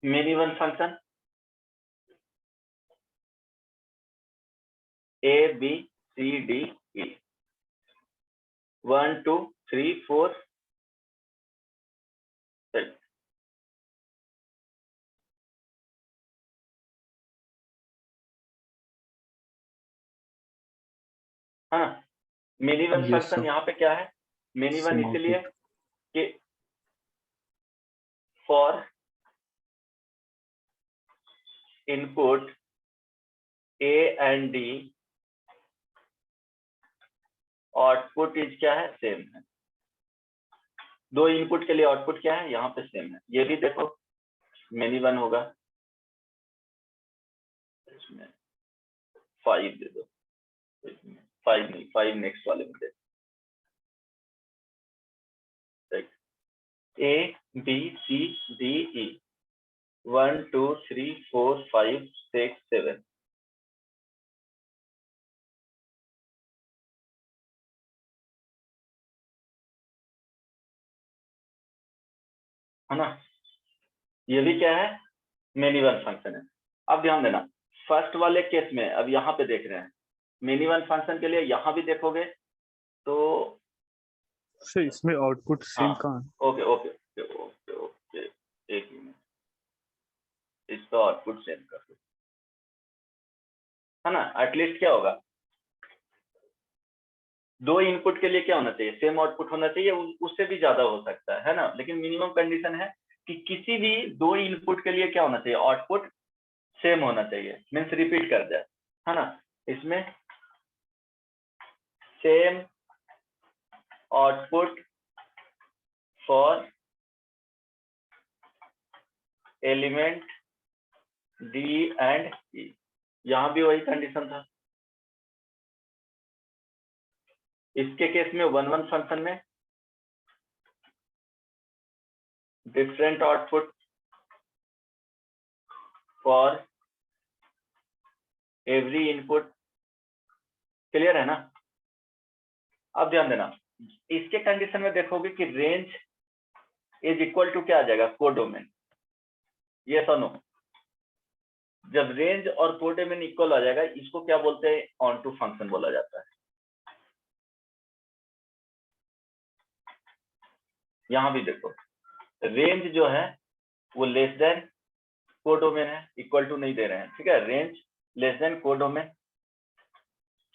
many one function A, B, C, D, E. 1, 2, 3, 4, 6. हाँ, many one function यहाँ पे क्या है? मेनी वन इसलिए कि for input A and D output is क्या है? सेम है। दो इनपुट के लिए आउटपुट क्या है? यहाँ पे सेम है। ये भी देखो मेनी वन होगा। इसमें 5 दे दो। 5 नहीं, 5 नेक्स्ट वाले में दे। A, B, C, D, E 1, 2, 3, 4, 5, 6, 7। है ना? ये भी क्या है? मेनी वन फंक्शन है। अब ध्यान देना, फर्स्ट वाले केस में अब यहाँ पे देख रहे हैं मेनी वन फंक्शन के लिए, यहाँ भी देखोगे तो सर इसमें आउटपुट सेम कहाँ है? Okay okay okay okay okay, एक मिनट, इसका आउटपुट सेम कर दो, है ना? एटलीस्ट क्या होगा, दो इनपुट के लिए क्या होना चाहिए? सेम आउटपुट होना चाहिए। उससे भी ज्यादा हो सकता है ना? लेकिन मिनिमम कंडीशन है कि किसी भी दो इनपुट के लिए क्या होना चाहिए? आउटपुट सेम होना चाहिए, मीन्स रिपीट कर जाए, है ना? इसमें same output for element D and E। यहां भी वही कंडीशन था। इसके केस में 1, 1 फंक्शन में different output for every input. Clear है ना? अब ध्यान देना, इसके कंडीशन में देखोगे कि रेंज इज इक्वल टू क्या आ जाएगा? कोडोमेन। ये सुनो, जब रेंज और कोडोमेन इक्वल आ जाएगा, इसको क्या बोलते हैं? ऑन टू फंक्शन बोला जाता है। यहां भी देखो, रेंज जो है वो लेस देन कोडोमेन है, इक्वल टू नहीं दे रहे हैं, ठीक है? Range less than codomain.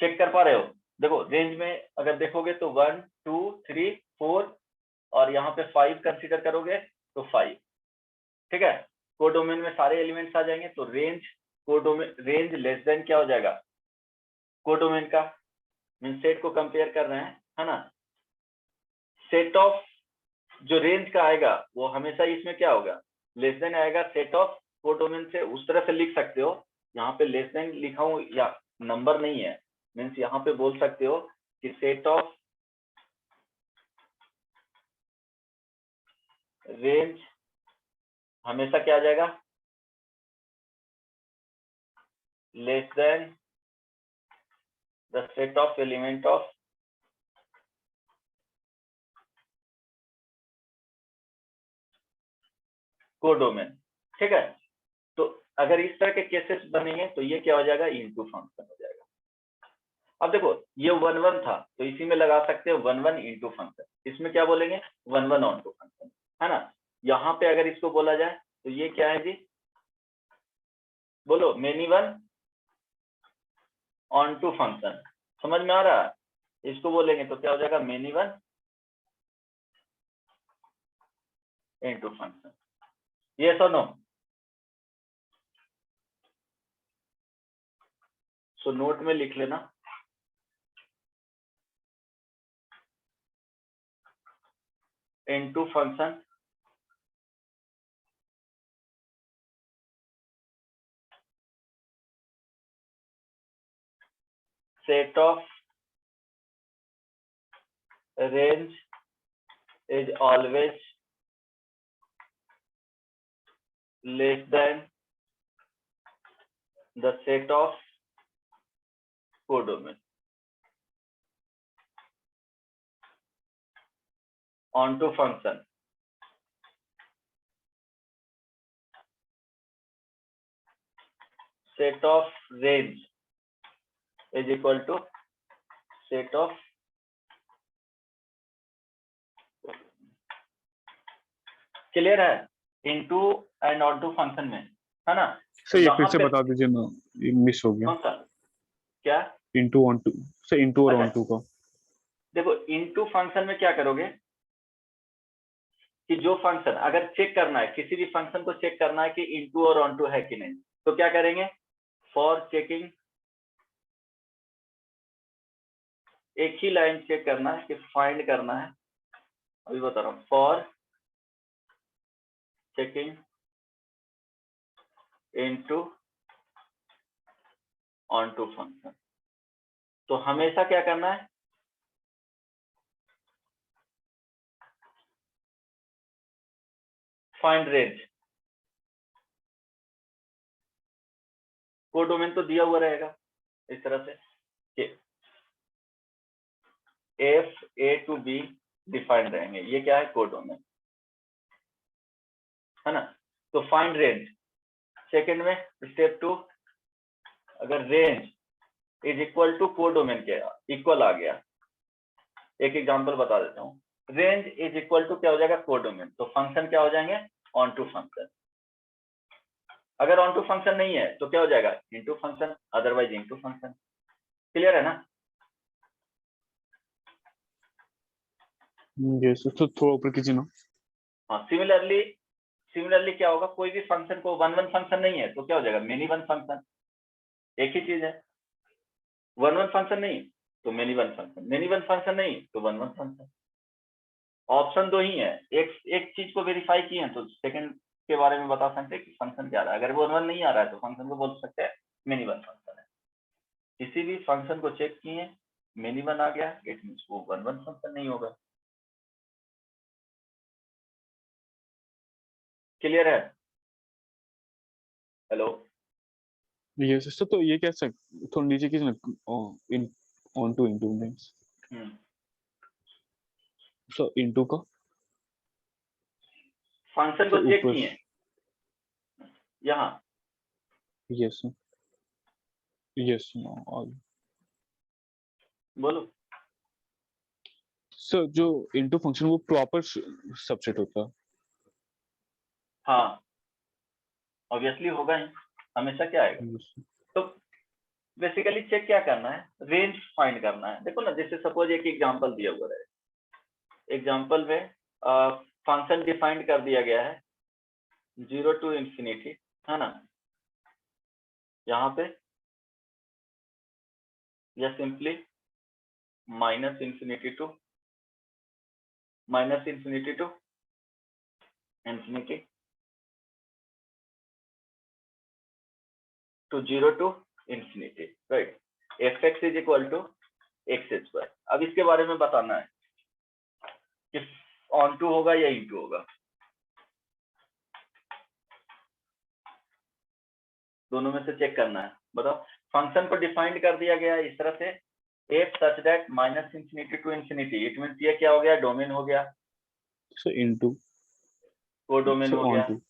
Check कर पा रहे हो? देखो रेंज में अगर देखोगे तो 1, 2, 3, 4 और यहाँ पे 5 कंसीडर करोगे तो 5, ठीक है? कोडोमेन में सारे एलिमेंट्स आ जाएंगे, तो range codomain, range less then क्या हो जाएगा? कोडोमेन का। मीन सेट को कंपेयर कर रहे हैं, है ना? सेट ऑफ जो रेंज का आएगा वो हमेशा इसमें क्या होगा? लेस देन आएगा सेट ऑफ कोडोमेन से। उस तरह से लिख सकते हो, यहाँ पे लेस देन लिखा हूं या नंबर नहीं है, मीन्स यहाँ पे बोल सकते हो कि सेट ऑफ रेंज हमेशा क्या आ जाएगा? Less than the set of element of codomain, ठीक है? तो अगर इस तरह के केसेस बनेंगे तो ये क्या हो जाएगा? इनटू फंक्शन हो जाएगा। अब देखो ये 1, 1 था तो इसी में लगा सकते हो 1, 1 इनटू फंक्शन। इसमें क्या बोलेंगे? 1, 1 ऑन टू फंक्शन, है ना? यहाँ पे अगर इसको बोला जाए तो ये क्या है जी? बोलो, many one onto function. समझ में आ रहा है? इसको बोलेंगे तो क्या हो जाएगा? Many one into function. Yes और नो? सो नोट में लिख लेना, into function set of range is always less than the set of codomain onto function set of range is equal to set of clear है into and onto function में, है ना? Sir ये फिर यहाँ से पे बता दीजिए ना, ये मिस हो गया। कौन सा क्या? इनटू ऑनटू सर, इनटू और अच्छा। ऑनटू का देखो इनटू फंक्शन में क्या करोगे कि जो फंक्शन अगर चेक करना है, किसी भी फंक्शन को चेक करना है कि इनटू और ऑनटू है कि नहीं, तो क्या करेंगे? फॉर चेकिंग, एक ही लाइन चेक करना है कि फाइंड करना है, अभी बता रहा हूं, for checking into onto function. तो हमेशा क्या करना है? Find range. कोडोमेन तो दिया हुआ रहेगा इस तरह से कि f A to B defined रहेंगे, ये क्या है? कोडोमेन, है ना? तो फाइंड रेंज। सेकंड में स्टेप 2, अगर range is equal to codomain के इक्वल आ गया, एक एग्जांपल बता देता हूँ, रेंज इज इक्वल टू क्या हो जाएगा? कोडोमेन, तो फंक्शन क्या हो जाएंगे? Onto function. अगर ऑन टू फंक्शन नहीं है तो क्या हो जाएगा? Into function, otherwise into function. Clear है ना? यस। तो थोड़ा ऊपर कीजिए ना। हाँ, सिमिलरली क्या होगा? कोई भी फंक्शन को वन फंक्शन नहीं है तो क्या हो जाएगा? Many one function. एक ही चीज है, वन फंक्शन नहीं तो many one function, many one function नहीं तो वन फंक्शन। ऑप्शन दो ही है, एक चीज को वेरीफाई किए हैं तो सेकंड के बारे में बता सकते हैं कि फंक्शन क्या आ रहा है। अगर वो वन नहीं आ रहा है तो फंक्शन को बोल सकते हैं मेनी वन फंक्शन है। किसी भी फंक्शन को चेक किए, मेनी वन आ गया, इट मींस वो वन फंक्शन नहीं होगा। क्लियर है? हेलो? यस सर, तो ये कैसे थोड़ा नीचे कीजिए ना, in onto into means sir into का फंक्शन को तो चेक ऊपर। किए यहाँ, यस सर, यस बोलो। सर जो इनटू फंक्शन वो प्रॉपर सबसेट होता है। हाँ, ऑब्वियसली होगा ही, हमेशा क्या आएगा। Yes, sir. तो बेसिकली चेक क्या करना है? रेंज फाइंड करना है। देखो ना, जैसे सपोज एक एग्जांपल दिया हुआ है, एग्जांपल में फंक्शन डिफाइंड कर दिया गया है 0 टू इंफिनिटी, है ना? यहाँ पे या simply minus infinity to infinity to 0 to infinity, right? F x is equal to x square. अब इसके बारे में बताना है कि ऑन टू होगा या इनटू होगा, दोनों में से चेक करना है। बताओ, फंक्शन को डिफाइंड कर दिया गया इस तरह से, f such that minus infinity to infinity, it means ये क्या हो गया? डोमेन हो गया, सर इनटू कोडोमेन हो गया। ऑनटू।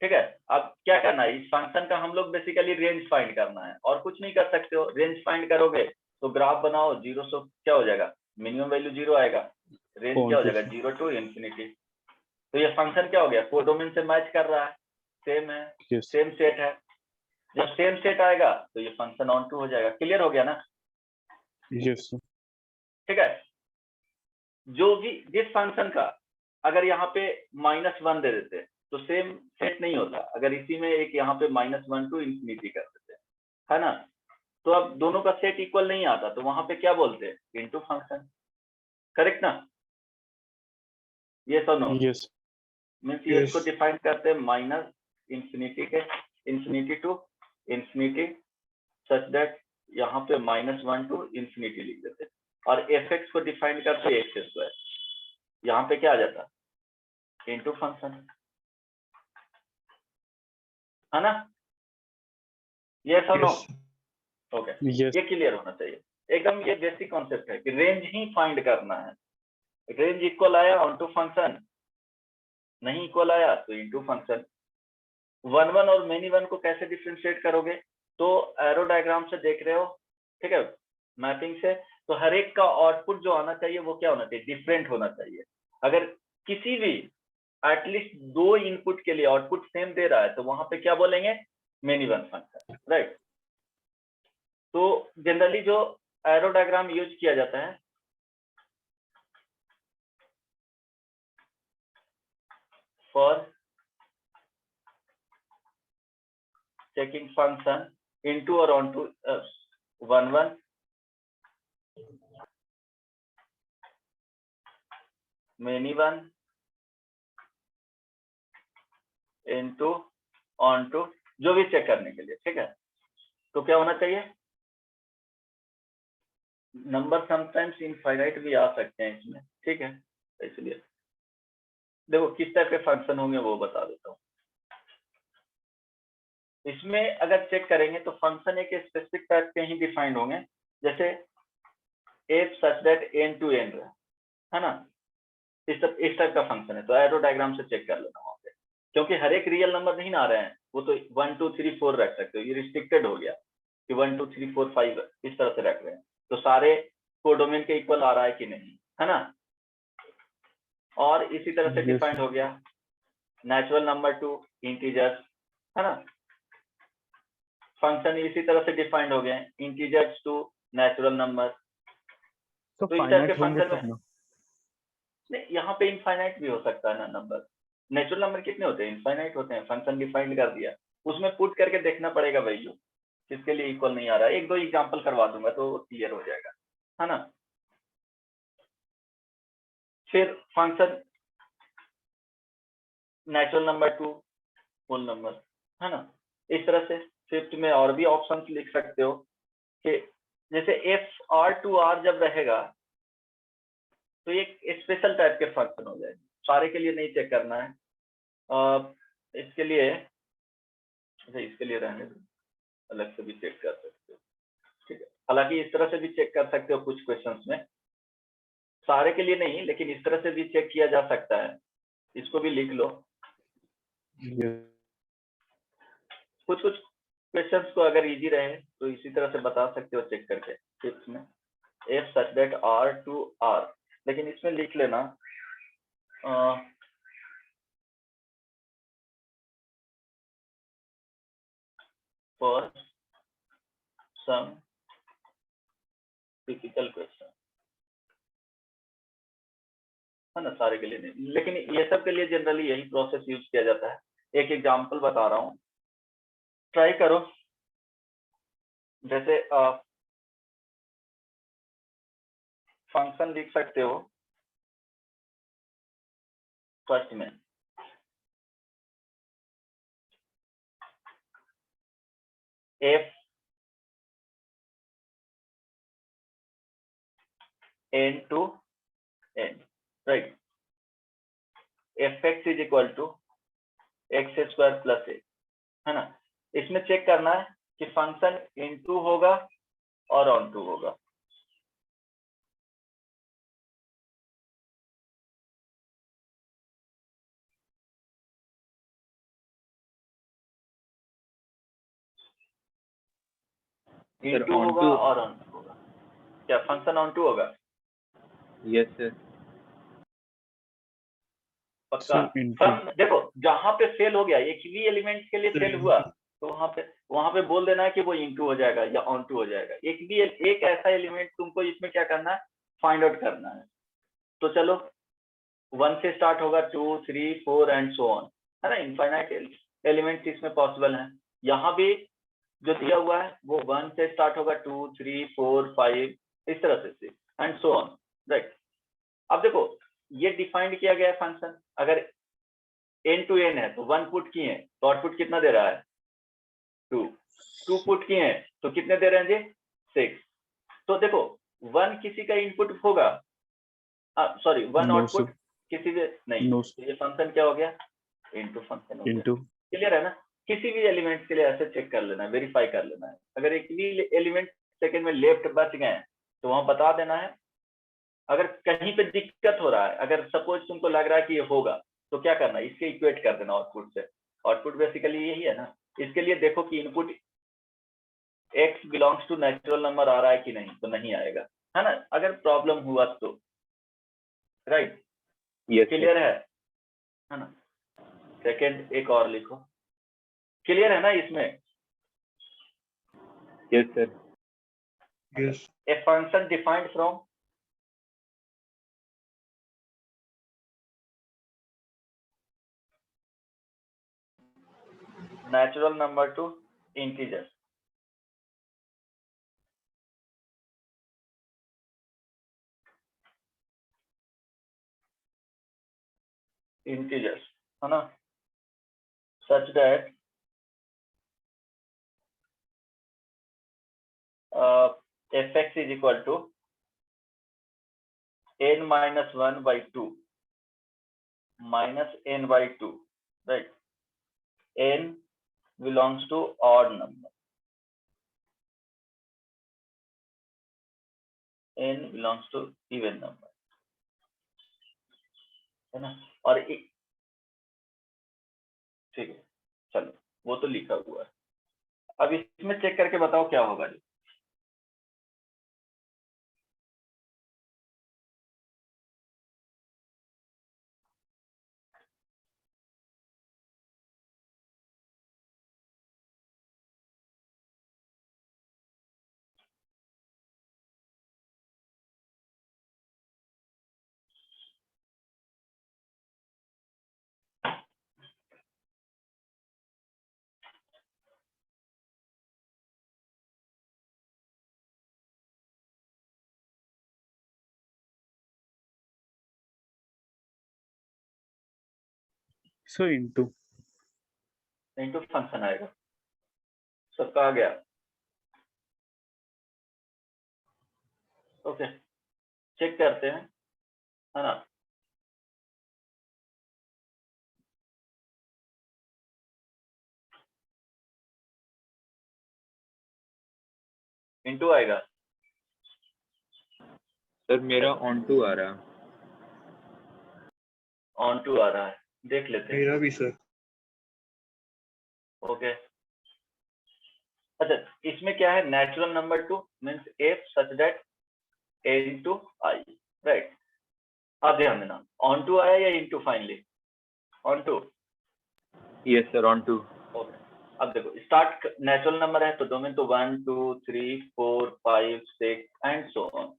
ठीक है, अब क्या करना है? इस फंक्शन का हम लोग बेसिकली रेंज फाइंड करना है, और कुछ नहीं कर सकते हो। रेंज फाइंड करोगे तो ग्राफ बनाओ, जीरो से क्या हो जाएगा? मिनिमम वैल्यू जीरो आएगा, रेंज क्या हो जाएगा? 0 टू इंफिनिटी। तो ये फंक्शन क्या हो गया? कोडोमेन से मैच कर रहा है, सेम है, यस सेम सेट है। जब सेम सेट आएगा तो ये फंक्शन ऑन टू हो जाएगा। क्लियर हो गया ना? Yes sir. ठीक है, जो भी जिस फंक्शन का अगर यहाँ पे -1 दे देते तो सेम सेट नहीं होता। अगर इसी में एक यहाँ पे -1 टू इंफिनिटी कर देते, है ना, तो अब दोनों का सेट इक्वल नहीं आता, तो वहां पे क्या बोलते हैं? Into function. करेक्ट ना? ये तो नो यस मीन्स ये इसको डिफाइन करते हैं माइनस इंफिनिटी के infinity to infinity such that यहाँ पे -1 टू इंफिनिटी लिख देते हैं, और एफ एक्स को डिफाइन करते हैं एक्स स्क्वायर। यहाँ पे क्या आ जाता? इनटू फंक्शन, है ना? ये तो नो? ओके, यस ये क्लियर होना चाहिए एकदम। ये बेसिक कॉन्सेप्ट है कि रेंज ही फाइंड करना है। रेंज इक्वल आया ऑन टू फंक्शन, नहीं इक्वल आया तो इनटू फंक्शन। वन और मेनी वन को कैसे डिफरेंशिएट करोगे? तो एरो डायग्राम से देख रहे हो, ठीक है, मैपिंग से, तो हर एक का आउटपुट जो आना चाहिए वो क्या होना चाहिए, डिफरेंट होना चाहिए। अगर किसी भी एटलीस्ट 2 इनपुट के लिए आउटपुट सेम दे रहा है तो वहां पे क्या बोलेंगे, मेनी वन फंक्शन, राइट। तो जनरली जो एरो डायग्राम यूज किया जाता है for checking function into or onto 1 1 many one into onto, जो भी चेक करने के लिए, ठीक है। तो क्या होना चाहिए, नंबर समटाइम्स इनफाइनाइट भी आ सकते हैं इसमें, ठीक है। इसलिए देखो किस टाइप के फंक्शन होंगे वो बता देता हूँ। इसमें अगर चेक करेंगे तो फंक्शन एक स्पेसिफिक टाइप के ही डिफाइंड होंगे, जैसे f such that N to N है ना, इस टाइप का फंक्शन है। तो एरो डायग्राम से चेक कर लेना वहां पे, क्योंकि हर एक रियल नंबर नहीं आ रहे हैं, वो तो 1 2 3 4 रख सकते हो, ये रिस्ट्रिक्टेड हो गया कि 1 2 3 4 5 इस तरह से रख रहे हैं। तो सारे कोडोमेन के इक्वल आ रहा है कि नहीं, है ना। और इसी तरह से डिफाइंड हो गया नेचुरल नंबर टू इंटीजर्स, है ना। फंक्शन इसी तरह से डिफाइंड हो गए इंटीजर्स टू नेचुरल नंबर। तो इस टाइप के फाइनाइट होंगे फंक्शन तब में ना। नहीं, यहाँ पे इनफाइनाइट भी हो सकता है ना नंबर। नेचुरल नंबर कितने होते हैं, इनफाइनाइट होते हैं। फंक्शन डिफाइंड कर दिया, उसमें पुट करके देखना पड़ेगा वैल्यू किसके लिए इक्वल नहीं आ रहा है। 1 2 एग्जांपल करवा दूंगा तो क्लियर हो जाएगा, है ना। फिर function natural number to whole number, है ना। इस तरह से फिफ्थ में और भी ऑप्शंस लिख सकते हो कि जैसे एफ आर टू आर जब रहेगा तो ये स्पेशल टाइप के फंक्शन हो जाएंगे, सारे के लिए नहीं चेक करना है। इसके लिए रहने दो, अलग से भी चेक कर सकते हो, ठीक है। हालांकि इस तरह से भी चेक कर सकते हो कुछ क्वेश्चंस में, सारे के लिए नहीं, लेकिन इस तरह से भी चेक किया जा सकता है, इसको भी लिख लो। कुछ क्वेश्चंस को अगर इजी रहे तो इसी तरह से बता सकते हो चेक करके। फिफ्थ में f such that R to R, लेकिन इसमें लिख लेना फॉर सम टिपिकल क्वेश्चन, है ना। सारे के लिए नहीं, लेकिन ये सब के लिए जनरली यही प्रोसेस यूज किया जाता है। एक एग्जांपल बता रहा हूँ, ट्राई करो। जैसे फंक्शन लिख सकते हो फर्स्ट में F N to N, right. F x is equal to x square plus A, है ना। इसमें चेक करना है कि फंक्शन इनटू होगा और ऑन टू होगा। इनटू होगा और ऑन टू होगा। क्या फंक्शन ऑन टू होगा? Yes sir. पक्का? देखो जहां पे फेल हो गया, एक भी एलिमेंट के लिए फेल हुआ तो वहां पे बोल देना है कि वो इनटू हो जाएगा या ऑन टू हो जाएगा। एक ऐसा एलिमेंट तुमको इसमें क्या करना है, फाइंड आउट करना है। तो चलो 1 से स्टार्ट होगा, 2 3 4 एंड सो ऑन, है ना। इनफाइनाइट एलिमेंट्स इसमें पॉसिबल है। यहाँ भी जो दिया हुआ है वो 1 से स्टार्ट होगा, 2 3 4 5 इस तरह से एंड सो ऑन, राइट। अब देखो ये डिफाइंड किया गया फंक्शन, अगर एन टू एन है तो 1 पुट किए तो आउटपुट कितना दे रहा है, 2 पुट किए हैं तो कितने दे रहे हैं जी, 6। तो देखो 1 किसी का इनपुट होगा, सॉरी 1 आउटपुट किसी भी नहीं, तो ये फंक्शन क्या हो गया, इनटू फंक्शन हो गया। क्लियर है ना। किसी भी एलिमेंट के लिए ऐसे चेक कर लेना है, वेरीफाई कर लेना है। अगर एक भी एलिमेंट सेकंड में लेफ्ट बच गए तो वहां बता देना है। अगर कहीं पे दिक्कत हो रहा है, अगर सपोज तुमको लग रहा है कि ये होगा, तो क्या करना है, इसके इक्वेट कर देना आउटपुट से। आउटपुट बेसिकली यही है ना। इसके लिए देखो कि input x belongs to natural number आ रहा है कि नहीं, तो नहीं आएगा, है ना, अगर प्रॉब्लम हुआ तो, राइट। Yes, sir. क्लियर है ना। सेकंड एक और लिखो, क्लियर है ना इसमें। Yes, sir. Yes. A function defined from natural number to integer. Integers, है ना, such that fx is equal to n minus 1 by 2 minus n by 2, right? N belongs to odd number, n belongs to even number, है ना। और ठीक है, चलो वो तो लिखा हुआ है, अब इसमें चेक करके बताओ क्या होगा। So into इनटू फंक्शन आएगा, सबका आ गया। ओके, चेक करते हैं, है ना। इनटू आएगा, सर मेरा ऑन टू आ रहा। ऑन टू आ रहा है, देख लेते हैं। मेरा भी सर। ओके, अच्छा इसमें क्या है, natural number to means f such that A into I, right. अब ध्यान देना, ऑन टू आया या into finally, onto. Yes sir, onto. Okay, अब देखो स्टार्ट नेचुरल नंबर है तो डोमेन तो 1 2 3 4 5 6 एंड सो ऑन।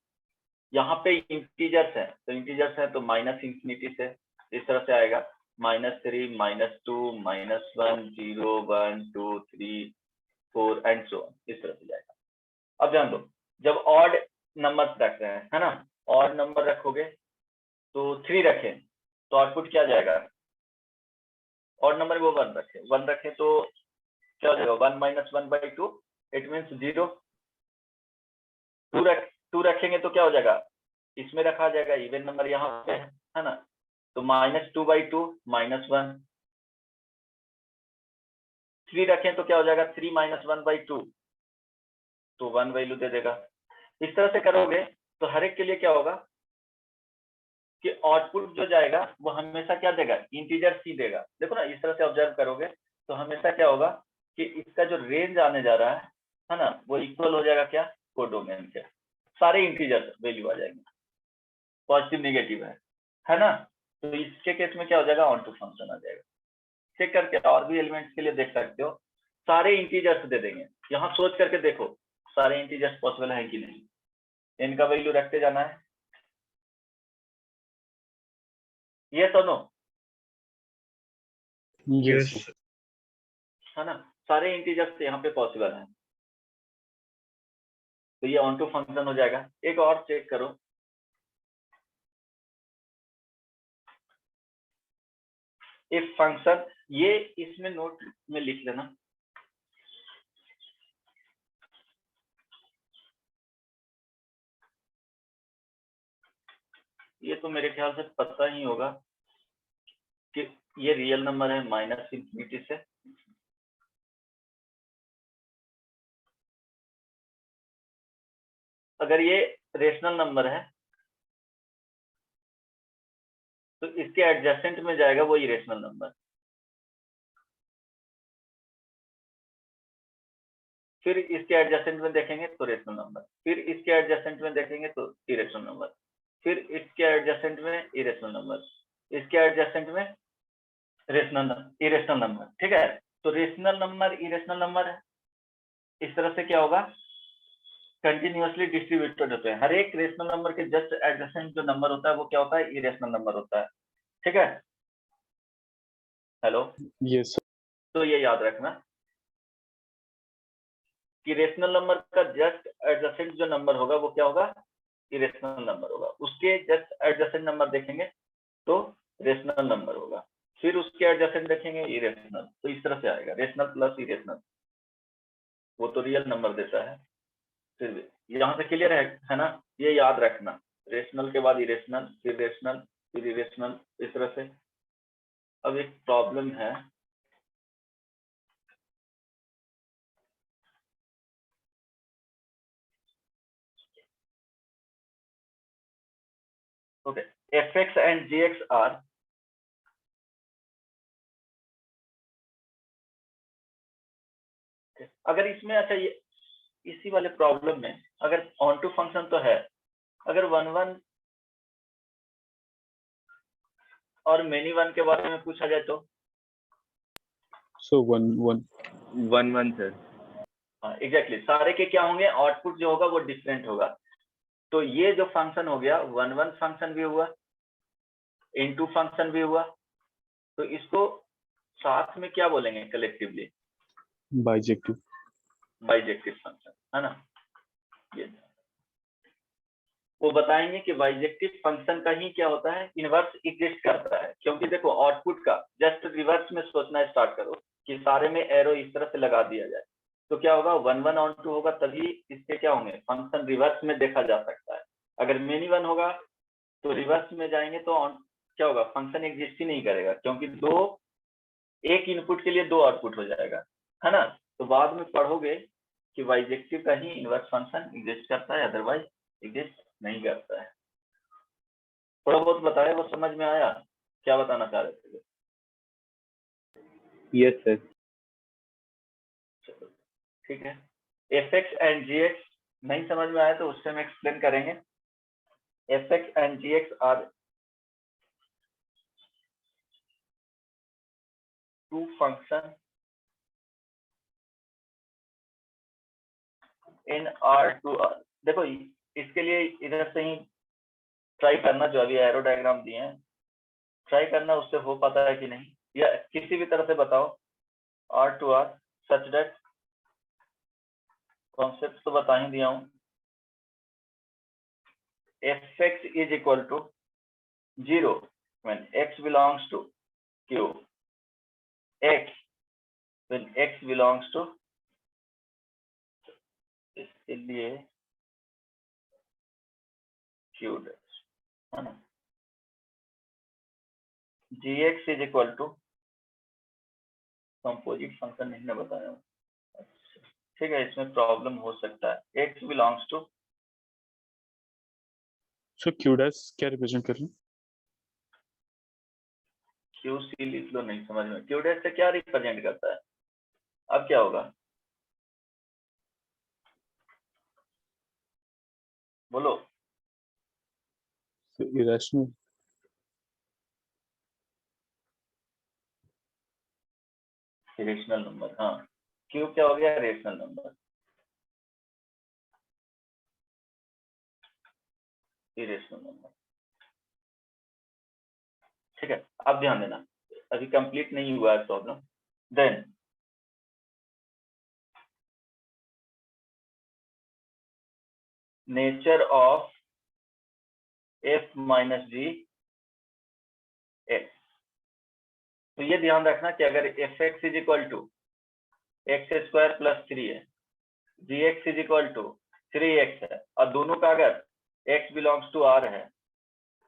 यहाँ पे इंटीजर्स है तो इंटीजर्स है तो माइनस इंफिनिटी से इस तरह से आएगा, -3 -2 -1 0 1 2 3 4 एंड सो ऑन, इस तरह से जाएगा। अब ध्यान दो, जब ऑड नंबर्स रख रहे हैं, है ना, ऑड नंबर रखोगे तो 3 रखें तो आउटपुट क्या जाएगा, ऑड नंबर वो 1 रखें तो क्या हो जाएगा, 1 - 1 by 2 इट मीन्स 0। 2 रखेंगे तो क्या हो जाएगा, इसमें रखा जाएगा इवन नंबर यहाँ पे, है ना, तो -2 by 2 -1। 3 रखें तो क्या हो जाएगा, 3 - 1 by 2 तो 1 वैल्यू दे देगा। इस तरह से करोगे तो हर एक के लिए क्या होगा कि आउटपुट जो जाएगा वो हमेशा क्या देगा, इंटीजर सी देगा। देखो ना, इस तरह से ऑब्जर्व करोगे तो हमेशा क्या होगा कि इसका जो रेंज आने जा रहा है ना, वो इक्वल हो जाएगा क्या, कोडोमेन के सारे इंटीजर वैल्यू आ जाएंगे, पॉजिटिव नेगेटिव है ना। तो इसके केस में क्या हो जाएगा, ऑन टू फंक्शन आ जाएगा। चेक करके और भी एलिमेंट्स के लिए देख सकते हो, सारे इंटीजर्स दे देंगे। यहाँ सोच करके देखो सारे इंटीजर्स पॉसिबल है कि नहीं, इनका वैल्यू रखते जाना है, यस और नो, yes, Yes. है ना, सारे इंटीजर्स यहाँ पे पॉसिबल है, तो ये ऑन टू फंक्शन हो जाएगा। एक और चेक करो, इफ फंक्शन, ये इसमें नोट में लिख लेना, ये तो मेरे ख्याल से पता ही होगा कि ये रियल नंबर है माइनस इंफिनिटी से, अगर ये रेशनल नंबर है तो इसके एडजेसेंट में जाएगा वो इरेशनल नंबर, फिर इसके एडजेसेंट में देखेंगे तो रेशनल नंबर, फिर इसके एडजेसेंट में देखेंगे तो इरेशनल नंबर, फिर इसके एडजेसेंट में इरेशनल नंबर, इसके एडजेसेंट में इरेशनल नंबर। ठीक है, तो रेशनल नंबर इरेशनल नंबर है, इस तरह से क्या होगा, कंटिन्यूअसली डिस्ट्रीब्यूटेड होते हैं। हर एक रेशनल नंबर के जस्ट एडजेसेंट जो नंबर होता है वो क्या होता है, इरेशनल नंबर होता है। ठीक है, हेलो, Yes, sir. तो ये याद रखना कि रेशनल नंबर का जस्ट एडजेसेंट जो नंबर होगा वो क्या होगा, इरेशनल नंबर होगा। उसके जस्ट एडजेसेंट नंबर देखेंगे तो रेशनल नंबर होगा, फिर उसके एडजेसेंट देखेंगे इरेशनल, तो इस तरह से आएगा रेशनल प्लस इरेशनल, वो तो रियल नंबर देता है। फिर भी यहाँ से क्लियर है ना, ये याद रखना, रेशनल के बाद इरेशनल, फिर रेशनल, फिर इरेशनल, इस तरह से। अब एक प्रॉब्लम है, okay, fx and gx are अगर इसमें, अच्छा ये इसी वाले प्रॉब्लम में अगर ऑन टू फंक्शन तो है, अगर 1 और मेनी वन के बारे में पूछा जाए तो, So 1 1 सर। हाँ एग्जैक्टली, सारे के क्या होंगे, आउटपुट जो होगा वो डिफरेंट होगा। तो ये जो फंक्शन हो गया 1 फंक्शन भी हुआ, इनटू फंक्शन भी हुआ, तो इसको साथ में क्या बोलेंगे कलेक्टिवली, bijective. बाइजेक्टिव फंक्शन, है ना। ये वो बताएंगे कि बाइजेक्टिव फंक्शन का ही क्या होता है, इनवर्स एग्जिस्ट करता है। क्योंकि देखो आउटपुट का जस्ट रिवर्स में सोचना स्टार्ट करो कि सारे में एरो इस तरह से लगा दिया जाए, तो क्या होगा 1 ऑन टू होगा, तभी इसके क्या होंगे, फंक्शन रिवर्स में देखा जा सकता है। अगर मेनी वन होगा तो रिवर्स में जाएंगे तो क्या होगा, फंक्शन एग्जिस्ट ही नहीं करेगा, क्योंकि एक इनपुट के लिए 2 आउटपुट हो जाएगा, है ना। तो बाद में पढ़ोगे कि बाइजेक्टिव का ही इनवर्स फंक्शन एग्जिस्ट करता है, अदरवाइज एग्जिस्ट नहीं करता है। थोड़ा बहुत बताया, वो समझ में आया, क्या बताना चाह रहे थे? Yes sir. चलो ठीक है, fx एंड gx नहीं समझ में आया तो उससे हम एक्सप्लेन करेंगे। fx and gx are two function in R2R। देखो इसके लिए इधर से ही ट्राई करना, जो अभी एरो डायग्राम दिए हैं ट्राई करना, उससे हो पाता है कि नहीं, या किसी भी तरह से बताओ। R2R सच दैट, कॉन्सेप्ट तो बता ही दिया हूं, fx is equal to 0 when x belongs to q, x when x belongs to, इसके लिए q डैश, है ना। gx is equal to, composite function नहीं ना बताया हूं, अच्छा ठीक है, इसमें प्रॉब्लम हो सकता है। x belongs to, So q dash क्या रिप्रेजेंट कर रहे हैं? q c लिख लो, नहीं समझ में, q डैश से क्या रिप्रेजेंट करता है, अब क्या होगा बोलो। So irrational. रेशनल नंबर, हाँ, q क्या हो गया, रेशनल नंबर, इरेशनल नंबर। ठीक है, अब ध्यान देना, अभी कंप्लीट नहीं हुआ है problem. Then nature of f minus G X, तो ये ध्यान रखना कि अगर F x is equal to x square plus 3 है, G X is equal to 3x है, और दोनों का अगर x बिलोंग्स टू r है,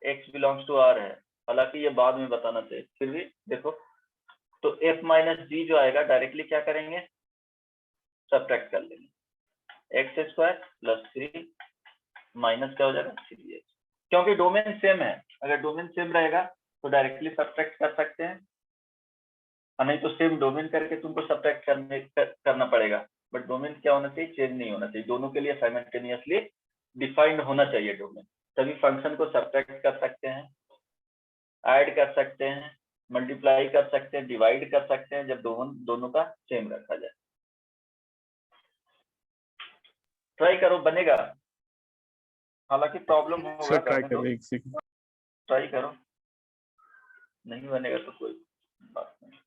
x बिलोंग्स टू r है, हालांकि ये बाद में बताना चाहिए, फिर भी देखो, तो f माइनस जी जो आएगा डायरेक्टली क्या करेंगे, सब्ट्रैक्ट कर लेंगे, एक्स स्क्वायर प्लस 3 माइनस क्या हो जाएगा 3x, क्योंकि डोमेन सेम है। अगर डोमेन सेम रहेगा तो डायरेक्टली सब्ट्रैक्ट कर सकते हैं, और नहीं तो सेम डोमेन करके तुमको सब्ट्रैक्ट करना पड़ेगा। बट डोमेन क्या होना चाहिए, चेंज नहीं होना चाहिए। दोनों के लिए साइमल्टेनियसली डिफाइंड होना चाहिए डोमेन। तभी फंक्शन को सब्ट्रैक्ट कर सकते हैं, ऐड कर सकते हैं, मल्टीप्लाई कर सकते हैं, डिवाइड कर सकते हैं, जब दोनों का सेम रखा जाए। ट्राई करो, बनेगा। हालांकि प्रॉब्लम होगा, सर ट्राई करने दो, करें एक सेकंड। ट्राई करो। नहीं बनेगा तो कोई बात नहीं,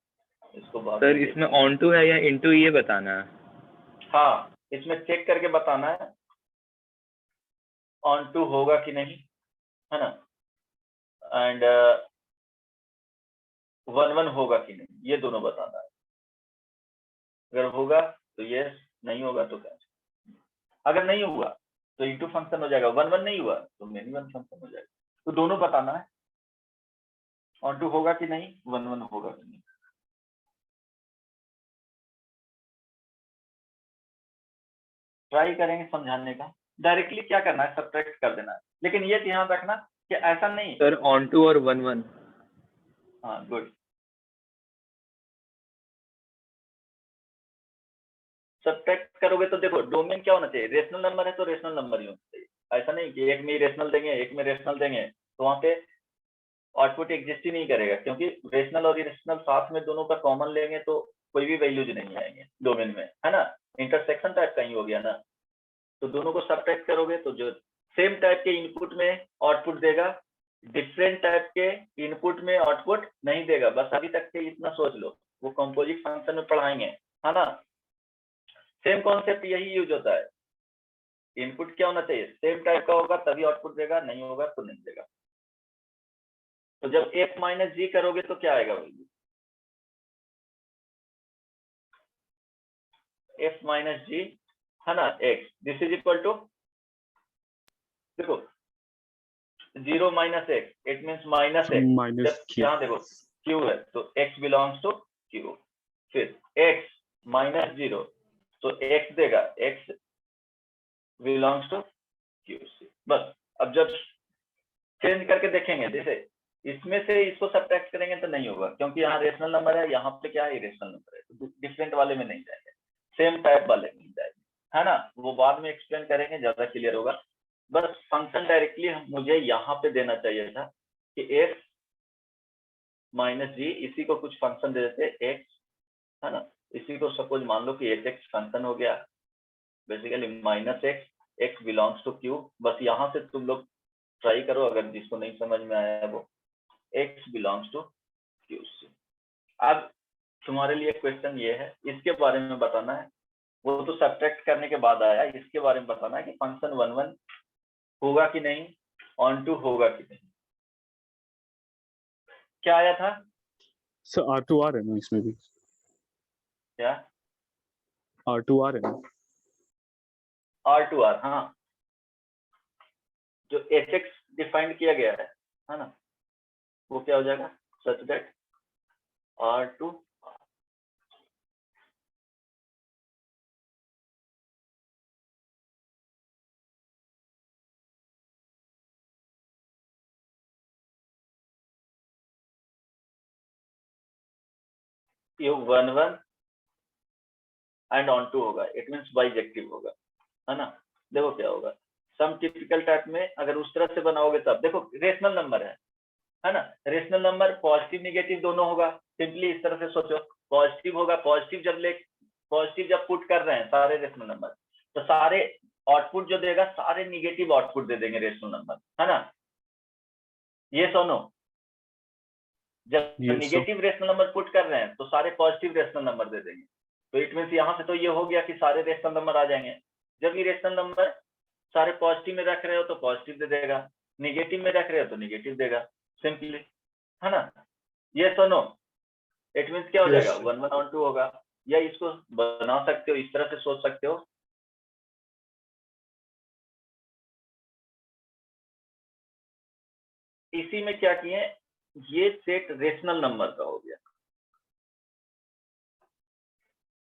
इसको बाद सर में इसमें देखेंगे। ऑन टू है या इनटू ये बताना है। हाँ, इसमें चेक करके बताना है ऑन टू होगा कि नहीं, है ना, एंड 1 1 होगा कि नहीं, ये दोनों बताना है। अगर होगा तो यस, नहीं होगा तो कैंसिल। अगर नहीं हुआ तो इंटू फंक्शन हो जाएगा, 1 1 नहीं हुआ तो मेनी वन फंक्शन हो जाएगा। तो दोनों बताना है, ऑन टू होगा कि नहीं, 1 1 होगा कि नहीं। ट्राई करेंगे समझाने का। डायरेक्टली क्या करना है, सब्ट्रैक्ट कर देना है, लेकिन ये ध्यान रखना कि ऐसा नहीं। सर ऑन टू और 1 1। हाँ गुड। सब्ट्रैक्ट करोगे तो देखो डोमेन क्या होना चाहिए, रेशनल नंबर है तो रेशनल नंबर ही होना चाहिए। ऐसा नहीं कि एक में ही रेशनल देंगे, एक में रेशनल देंगे, तो वहां पे आउटपुट एग्जिस्ट ही नहीं करेगा, क्योंकि रेशनल और इरेशनल साथ में दोनों का कॉमन लेंगे तो कोई भी वैल्यूज नहीं आएंगे डोमेन में, है ना। इंटरसेक्शन टाइप का ही हो गया ना। तो दोनों को सब्ट्रैक्ट करोगे तो जो सेम टाइप के इनपुट में आउटपुट देगा, डिफरेंट टाइप के इनपुट में आउटपुट नहीं देगा। बस अभी तक के इतना सोच लो, वो कंपोजिट फंक्शन में पढ़ाएंगे, है ना। सेम कॉन्सेप्ट यही यूज होता है। इनपुट क्या होना चाहिए, सेम टाइप का होगा तभी आउटपुट देगा, नहीं होगा तो नहीं देगा। तो जब f माइनस जी करोगे तो क्या आएगा वैल्यू, f माइनस जी, है ना, x, this is equal to, देखो 0 minus x, it means minus x. Minus जब यहाँ देखो q है तो x बिलोंग्स टू q, फिर x माइनस 0 तो x देगा, x बिलोंग्स टू q। बस अब जब चेंज करके देखेंगे, जैसे इसमें से इसको सब्ट्रैक्ट करेंगे तो नहीं होगा, क्योंकि यहाँ रेशनल नंबर है, यहाँ पे क्या है, इरेशनल नंबर है, तो डिफरेंट वाले में नहीं जाएंगे, सेम टाइप वाले में जाएंगे, है ना। वो बाद में एक्सप्लेन करेंगे, ज्यादा क्लियर होगा। बस फंक्शन डायरेक्टली मुझे यहाँ पे देना चाहिए था कि f माइनस जी, इसी को कुछ फंक्शन दे देते x, है ना। इसी को सपोज मान लो कि h फंक्शन हो गया, basically minus x belongs to q। बस यहाँ से तुम लोग ट्राई करो, अगर जिसको नहीं समझ में आया वो x बिलोंग्स टू q। अब तुम्हारे लिए क्वेश्चन ये है, इसके बारे में बताना है। वो तो सब्ट्रैक्ट करने के बाद आया, इसके बारे में बताना है कि फंक्शन 1 1 होगा कि नहीं, ऑन टू होगा कि नहीं। क्या आया था, सर R2R है ना इसमें भी, क्या R2R है ना। R2R, हाँ, जो hx डिफाइंड किया गया है ना, वो क्या हो जाएगा, सच दैट R2 ये 1 1 एंड ऑन टू होगा, इट मीन्स बाइजेक्टिव होगा, है ना। देखो क्या होगा, सम टिपिकल टाइप में अगर उस तरह से बनाओगे तब देखो रेशनल नंबर है ना। रेशनल नंबर पॉजिटिव निगेटिव दोनों होगा। सिंपली इस तरह से सोचो, पॉजिटिव होगा, पॉजिटिव जब पुट कर रहे हैं सारे रेशनल नंबर, तो सारे आउटपुट जो देगा सारे निगेटिव आउटपुट दे देंगे रेशनल नंबर, है ना। ये सुनो, जब निगेटिव रेशनल नंबर पुट कर रहे हैं तो सारे पॉजिटिव रेशनल नंबर दे देंगे। तो इट मीन्स यहाँ से तो ये हो गया कि सारे रेशनल नंबर आ जाएंगे। जब ये रेशनल नंबर सारे पॉजिटिव में रख रहे हो तो पॉजिटिव दे देगा, निगेटिव में रख रहे हो तो निगेटिव देगा, सिंपली, है ना। ये सुनो, इट मीन्स क्या हो Yes, जाएगा, 1 1 ऑन टू होगा। या इसको बना सकते हो, इस तरह से सोच सकते हो, इसी में क्या किए, ये सेट रेशनल नंबर का हो गया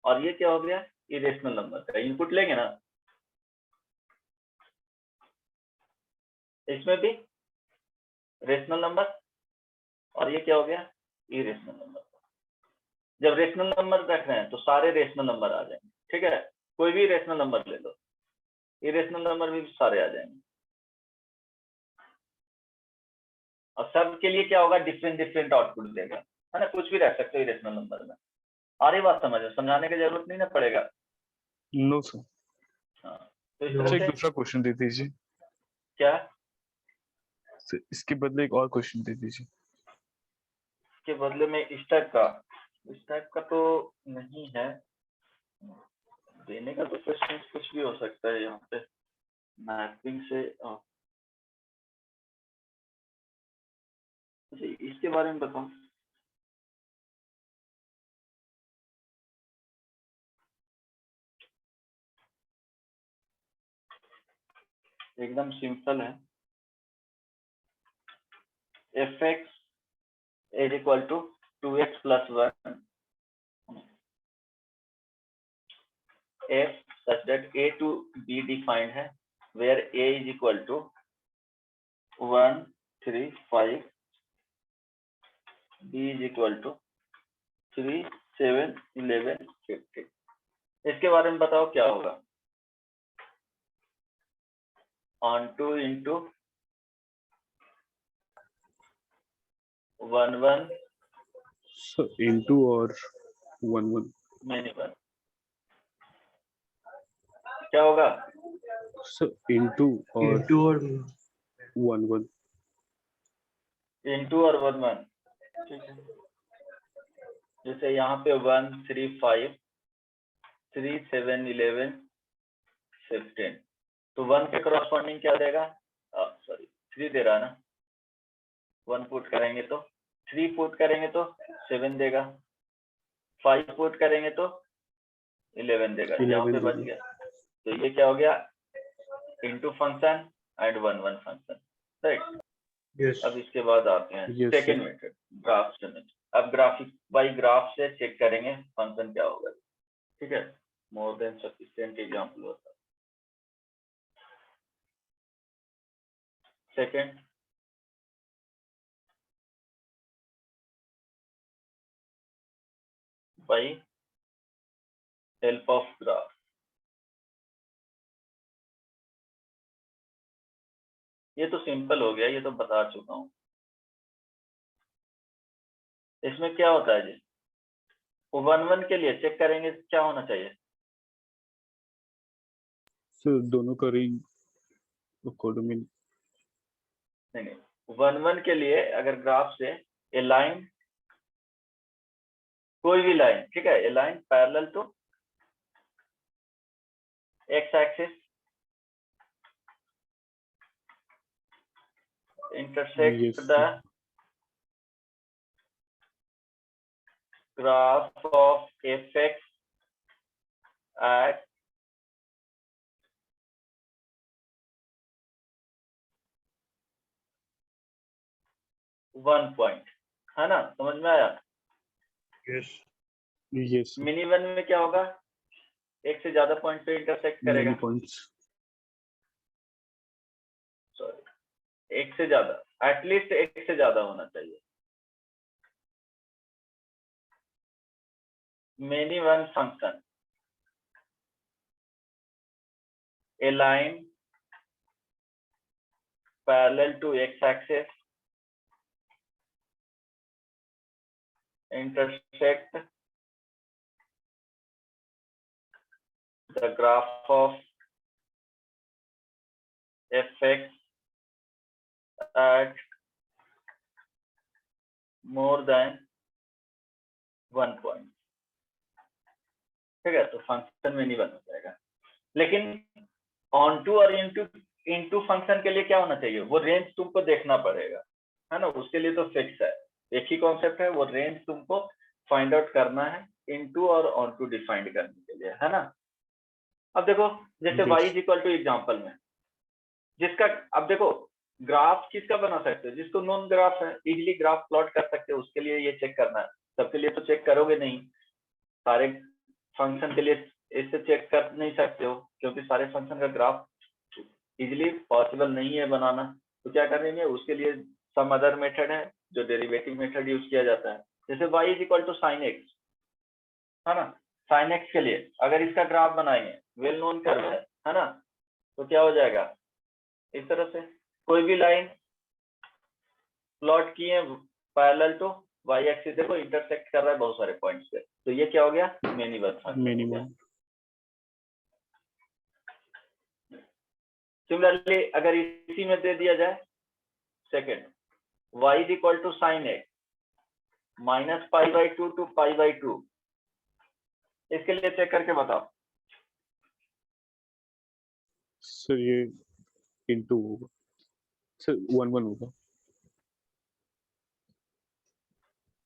और ये क्या हो गया, इरेशनल नंबर का। इनपुट लेंगे ना, इसमें भी रेशनल नंबर और ये क्या हो गया, इरेशनल नंबर। जब रेशनल नंबर रख रहे हैं तो सारे रेशनल नंबर आ जाएंगे, ठीक है। कोई भी रेशनल नंबर ले लो, इरेशनल नंबर भी सारे आ जाएंगे। और सब के लिए क्या होगा, डिफरेंट डिफरेंट आउटपुट देगा, है ना, कुछ भी रख सकते हो इरेशनल नंबर में। आ रही बात समझ, समझाने की जरूरत नहीं ना पड़ेगा। No sir. हाँ, तो इस अच्छा, तरह एक से दूसरा क्वेश्चन दे दीजिए क्या, सर, इसके बदले एक और क्वेश्चन दे दीजिए। के बदले में इस टाइप का तो नहीं है देने का, तो क्वेश्चन कुछ भी हो सकता है यहाँ पे मैपिंग से। जी, इसके बारे में बताओ। एकदम सिंपल है, fx is equal to 2x plus 1 f such that a to b defined है, where a is equal to 1 3 5, b is equal to 3 7 11 15। इसके बारे में बताओ क्या होगा। onto into 1 1 सर इनटू और 1 1 many 1 क्या होगा, सर इनटू और Into और 1 1 into और 1 1, ठीक है। जैसे यहाँ पे 1 3 5 3 7 11 15, तो 1 के करस्पॉन्डिंग क्या देगा, सॉरी 3 दे रहा है ना, 1 पुट करेंगे तो 3 पुट करेंगे तो 7 देगा, 5 पुट करेंगे तो 11 देगा, यहाँ पे 11 बच गया। तो ये क्या हो गया, into function and 1 1 function, right. yes, अब इसके बाद आते हैं Yes, second sir. Method, graph से। अब ग्राफिक बाई ग्राफ से चेक करेंगे फंक्शन क्या होगा, ठीक है। मोर देन सफिशिएंट एग्जांपल होता है। Second, by help of graph. ये तो सिंपल हो गया, ये तो बता चुका हूँ। इसमें क्या होता है जी, 1 1 के लिए चेक करेंगे क्या होना चाहिए, सर दोनों का रेंज कोडोमिन। नहीं 1 1 के लिए अगर ग्राफ से ए लाइन, कोई भी लाइन, ठीक है, a line parallel to X axis intersect Yes, the graph of fx at one point, है ना, समझ में आया। yes, यस मिनी वन में क्या होगा, एक से ज्यादा पॉइंट पे इंटरसेक्ट करेगा, मेनी पॉइंट्स। सॉरी एक से ज्यादा, एटलीस्ट एक से ज्यादा होना चाहिए। Many one function, a line parallel to x-axis intersect the graph of fx at more than 1 point, ठीक है। तो फंक्शन में नहीं बन जाएगा। लेकिन ऑन टू और इनटू फंक्शन के लिए क्या होना चाहिए, वो रेंज तुमको देखना पड़ेगा, है ना। उसके लिए तो फिक्स है, एक ही कॉन्सेप्ट है, वो रेंज तुमको फाइंड आउट करना है इनटू और ऑन टू डिफाइंड करने के लिए, है ना। अब देखो जैसे y is equal to example में, जिसका अब देखो ग्राफ किसका बना सकते हो, जिसको नॉन ग्राफ है, इजीली ग्राफ प्लॉट कर सकते हो, उसके लिए ये चेक करना है। सबके लिए तो चेक करोगे नहीं, सारे फंक्शन के लिए इससे चेक कर नहीं सकते हो, क्योंकि सारे फंक्शन का ग्राफ इजीली पॉसिबल नहीं है बनाना। तो क्या करेंगे, उसके लिए सम अदर मेथड है, जो डेरिवेटिव मेथड यूज किया जाता है। जैसे y is equal to sine x, है ना। साइन एक्स के लिए अगर इसका ग्राफ बनाएंगे, वेल नोन कर्व है ना, तो क्या हो जाएगा इस तरह से, कोई भी लाइन प्लॉट किए पैरेलल टू वाई एक्सिस, देखो इंटरसेक्ट कर रहा है बहुत सारे पॉइंट्स पे, तो ये क्या हो गया, मेन इनवर्स फंक्शन हो गया। मिनिमम। सिमिलरली अगर इसी में दे दिया जाए second, y is equal to sine x minus pi by two to pi by two, इसके लिए चेक करके बताओ। सर ये इनटू होगा सर, 1 1 होगा।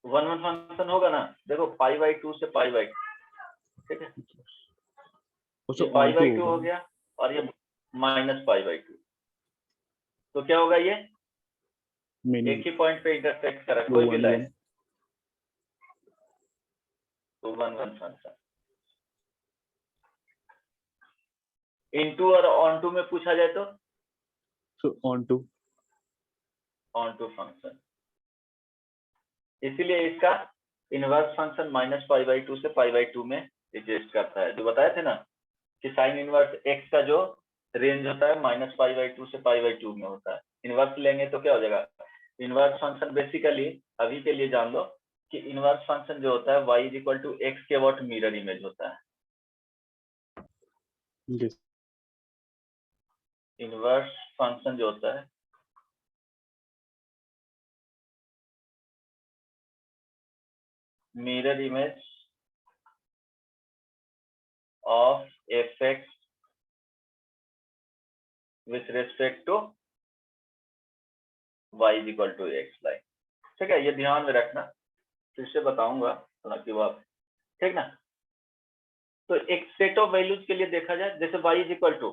1 1 फंक्शन होगा ना, देखो पाई बाई टू से पाई बाई, ठीक है, और ये sir pi on by two to हो होगा। गया और ये माइनस पाई बाई टू, तो क्या होगा, ये मिनिमम एक ही पॉइंट पे इंटरसेक्ट करा कोई भी 1 लाइन, 1। तो 1 1 फंक्शन। इनटू और ऑन टू में पूछा जाए तो so onto. Onto function, इसीलिए इसका inverse function minus pi by two से पाई बाई टू में एडजस्ट करता है, जो बताए थे ना कि साइन इनवर्स एक्स का जो रेंज होता है माइनस पाई बाई टू से पाई बाई टू में होता है। इनवर्स लेंगे तो क्या हो जाएगा, इनवर्स फंक्शन बेसिकली अभी के लिए जान लो कि इनवर्स फंक्शन जो होता है y is equal to x के व्हाट मिरर इमेज होता है। यस इनवर्स फंक्शन जो होता है mirror image of f x with respect to y is equal to x line, ठीक है, ये ध्यान में रखना, फिर से बताऊंगा थोड़ा की बात, ठीक ना। तो एक सेट ऑफ वैल्यूज के लिए देखा जाए, जैसे y is equal to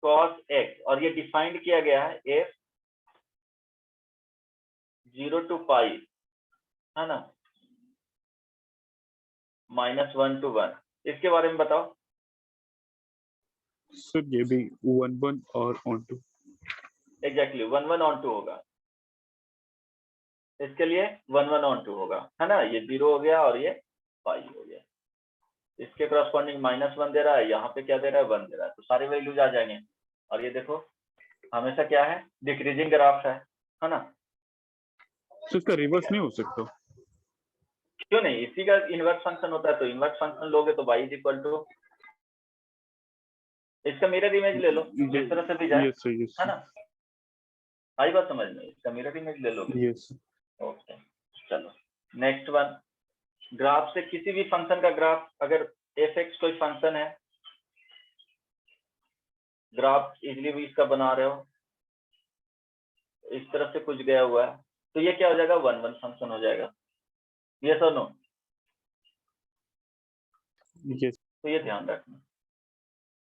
cos x, और ये डिफाइंड किया गया है f 0 टू पाई, है ना, -1 to 1, इसके बारे में बताओ। सर ये भी 1 1 और onto. Exactly 1 1 onto होगा, इसके लिए 1 1 ऑन टू होगा, है ना, ये 0 हो गया और ये पाई हो गया, इसके करस्पॉन्डिंग -1 दे रहा है, यहाँ पे क्या दे रहा है, 1 दे रहा है, तो सारे वैल्यूज आ जाएंगे। और ये देखो हमेशा क्या है, डिक्रीजिंग ग्राफ है ना। सर इसका रिवर्स नहीं हो सकता। क्यों नहीं, इसी का इनवर्स फंक्शन होता है, तो इनवर्स फंक्शन लोगे तो y इज इक्वल टू इसका मिरर इमेज ले लो, जिस तरह से भी जाए, यस सर, यस है ना, आई बात समझ में, इसका मिरर इमेज ले लोगे। यस। ओके चलो नेक्स्ट वन, ग्राफ से किसी भी फंक्शन का ग्राफ, अगर एफ एक्स कोई फंक्शन है, ग्राफ इजिली भी इसका बना रहे हो, इस तरफ से कुछ गया हुआ है, तो ये क्या हो जाएगा, 1 1 फंक्शन हो जाएगा, यस और नो, यस। तो ये ध्यान रखना।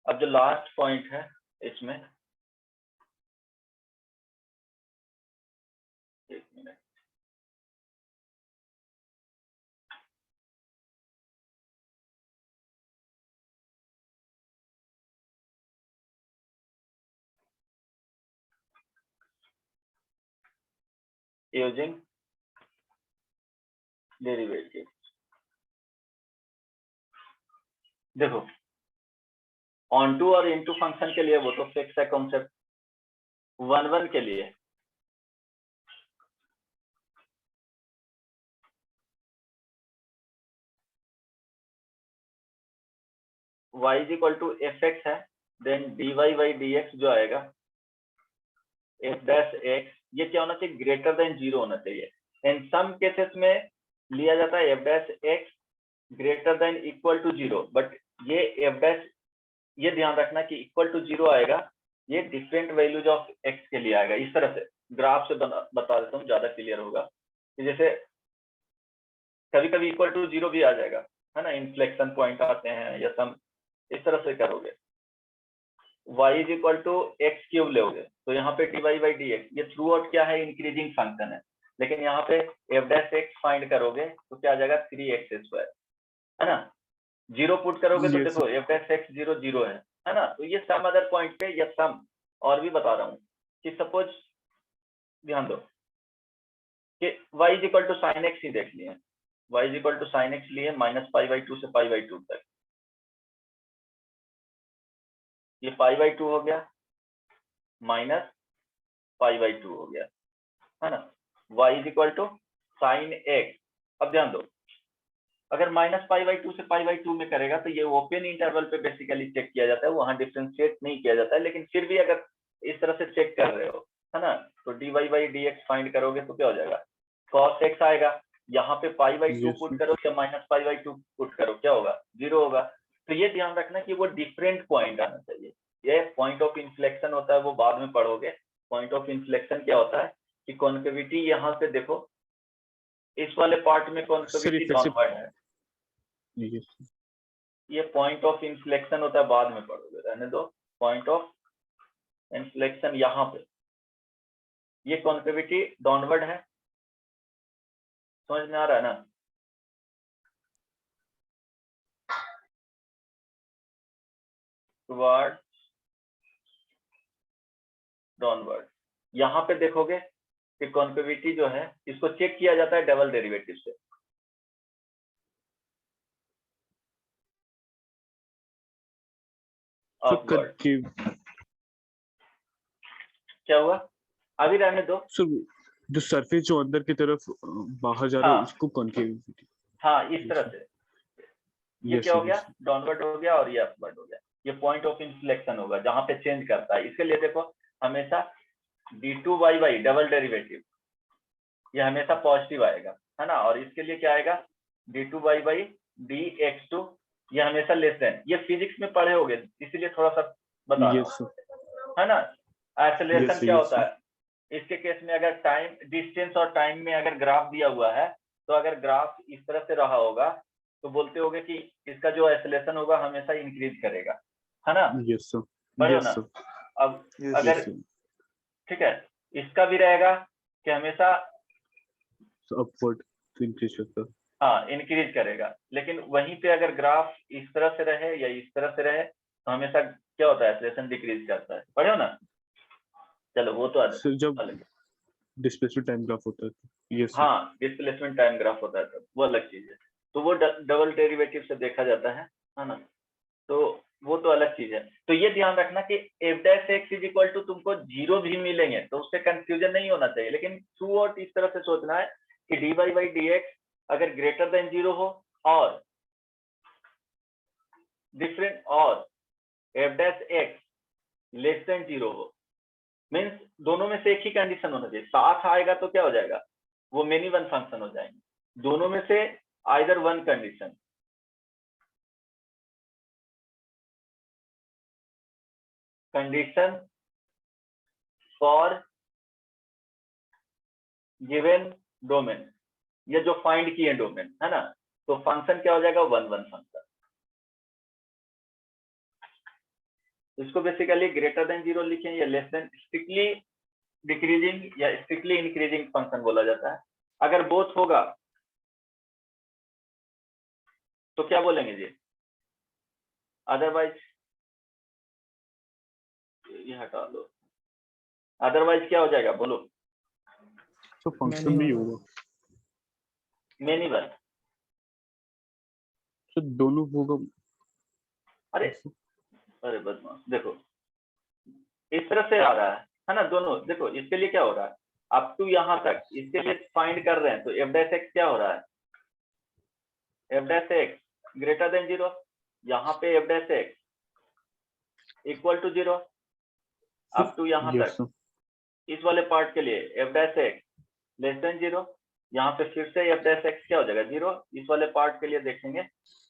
अब जो लास्ट पॉइंट है इसमें, एक मिनट, यूजिंग डेरिवेटिव, देखो ऑन टू और इनटू फंक्शन के लिए वो तो फिक्स है कॉन्सेप्ट, 1 1 के लिए y is equal to f x है, देन dy बाई dx जो आएगा f डैश x, ये क्या होना चाहिए, ग्रेटर देन 0 होना चाहिए। इन सम केसेस में लिया जाता है f dash x greater than equal to 0, but ये f डैश, ये ध्यान रखना कि इक्वल टू 0 आएगा, ये डिफरेंट वैल्यूज ऑफ x के लिए आएगा। इस तरह से ग्राफ से बता देता हूँ, ज्यादा क्लियर होगा, कि जैसे कभी कभी इक्वल टू 0 भी आ जाएगा, है ना, इन्फ्लेक्शन पॉइंट आते हैं या सम, इस तरह से करोगे। y is equal to x cube लोगे, तो यहाँ पे dy बाई dx, ये थ्रू आउट क्या है, इंक्रीजिंग फंक्शन है, लेकिन यहाँ पे f डैश x फाइंड करोगे तो क्या आ जाएगा, 3x स्क्वायर, है ना, 0 पुट करोगे तो Yes, देखो f डैश x 0 0 है ना, तो ये सम अदर पॉइंट पे, या सम और भी बता रहा हूँ कि सपोज ध्यान दो, कि y is equal to sine X ही देख लिए, y is equal to sine X लिए -π/2 से π/2 तक, ये π/2 हो गया -π/2 हो गया, है ना। y is equal to sine x. अब ध्यान दो, अगर -π/2 से π/2 में करेगा तो ये ओपन इंटरवल पे बेसिकली चेक किया जाता है, वहां डिफरेंशिएट नहीं किया जाता है। लेकिन फिर भी अगर इस तरह से चेक कर रहे हो, है ना, तो dy/dx फाइंड करोगे तो क्या हो जाएगा, cos x आएगा। यहाँ पे π/2 Yes, पुट sir. करो या -π/2 पुट करो, क्या होगा, 0 होगा। तो ये ध्यान रखना कि वो डिफरेंट पॉइंट आना चाहिए। ये पॉइंट ऑफ इन्फ्लेक्शन होता है, वो बाद में पढ़ोगे। पॉइंट ऑफ इन्फ्लेक्शन क्या होता है कि कॉन्केविटी यहाँ से देखो, इस वाले पार्ट में कॉन्केविटी फिर से- डाउनवर्ड है, Yes, sir. ये पॉइंट ऑफ इन्फ्लेक्शन होता है, बाद में पढ़ोगे, रहने दो। पॉइंट ऑफ इन्फ्लेक्शन यहाँ पे, ये कॉन्केविटी डाउनवर्ड है, समझ में आ रहा है ना। टुवर्ड डाउनवर्ड, यहाँ पे देखोगे कि कॉन्केविटी जो है इसको चेक किया जाता है डबल डेरिवेटिव से। So, अपवर्ड concave- क्या हुआ, अभी रहने दो। so, जो सरफेस जो अंदर की तरफ बाहर जा रहा है हाँ। उसको कॉन्केविटी। हाँ, इस तरह से ये Yes, क्या हो sir, गया, yes, sir. डाउनवर्ड हो गया और ये अपवर्ड हो गया। ये पॉइंट ऑफ इन्फ्लेक्शन होगा जहां पे चेंज करता है। इसके लिए देखो, हमेशा d2y डबल डेरिवेटिव ये हमेशा पॉजिटिव आएगा, है ना। और इसके लिए क्या आएगा, d2y dx2 ये हमेशा लेस देन। ये फिजिक्स में पढ़े होगे, इसीलिए थोड़ा सा बता रहा Yes, हूं, sir. है ना। एक्सेलरेशन Yes, sir, क्या yes, होता है, इसके केस में अगर टाइम, डिस्टेंस और टाइम में अगर ग्राफ दिया हुआ है, तो अगर ग्राफ इस तरह से रहा होगा तो बोलते होगे कि इसका जो एक्सेलरेशन होगा हमेशा इंक्रीज करेगा, है ना। Yes, sir. पढ़े हो Yes, ना। sir. अब अगर Yes, sir. ठीक है, इसका भी रहेगा कि हमेशा So, upward to increase करता है। हाँ इंक्रीज करेगा। लेकिन वहीं पे अगर ग्राफ इस तरह से रहे या इस तरह से रहे तो हमेशा क्या होता है, एक्सेलरेशन डिक्रीज करता है। पढ़े हो ना। चलो वो तो Sir, जब अलग है। डिस्प्लेसमेंट टाइम ग्राफ होता है तो yes, sir. हाँ, डिस्प्लेसमेंट टाइम ग्राफ होता है तो वो अलग चीज है, तो वो डबल डेरिवेटिव से देखा जाता है ना। तो वो तो अलग चीज है। तो ये ध्यान रखना कि f' इज इक्वल टू तुमको 0 भी मिलेंगे तो उससे कंफ्यूजन नहीं होना चाहिए। लेकिन थ्रू आउट इस तरह से सोचना है कि dy/dx अगर ग्रेटर देन 0 हो और डिफरेंट और f' लेस देन 0 हो, मीन्स दोनों में से एक ही कंडीशन होना चाहिए। साथ आएगा तो क्या हो जाएगा, वो मेनी वन फंक्शन हो जाएंगे। दोनों में से either one condition, condition for given domain, ये जो फाइंड किए डोमेन, है ना, तो फंक्शन क्या हो जाएगा, वन वन फंक्शन। इसको बेसिकली ग्रेटर देन 0 लिखें या लेस देन, स्ट्रिक्टली डिक्रीजिंग या स्ट्रिक्टली इंक्रीजिंग फंक्शन बोला जाता है। अगर बोथ होगा तो क्या बोलेंगे जी, अदरवाइज ये हटा दो, अदरवाइज क्या हो जाएगा बोलो, तो फंक्शन भी होगा। Many one. तो दोनों होगा। अरे अरे बदमाश, देखो इस तरह से आ रहा है ना, दोनों देखो। इसके लिए क्या हो रहा है, अप टू यहाँ तक इसके लिए फाइंड कर रहे हैं तो f' क्या हो रहा है, f' ग्रेटर देन 0, यहाँ पे f' equal to 0 up to यहाँ Yes, तक। sir. इस वाले पार्ट के लिए f' लेस देन 0, यहाँ पे फिर से f' क्या हो जाएगा 0। इस वाले पार्ट के लिए देखेंगे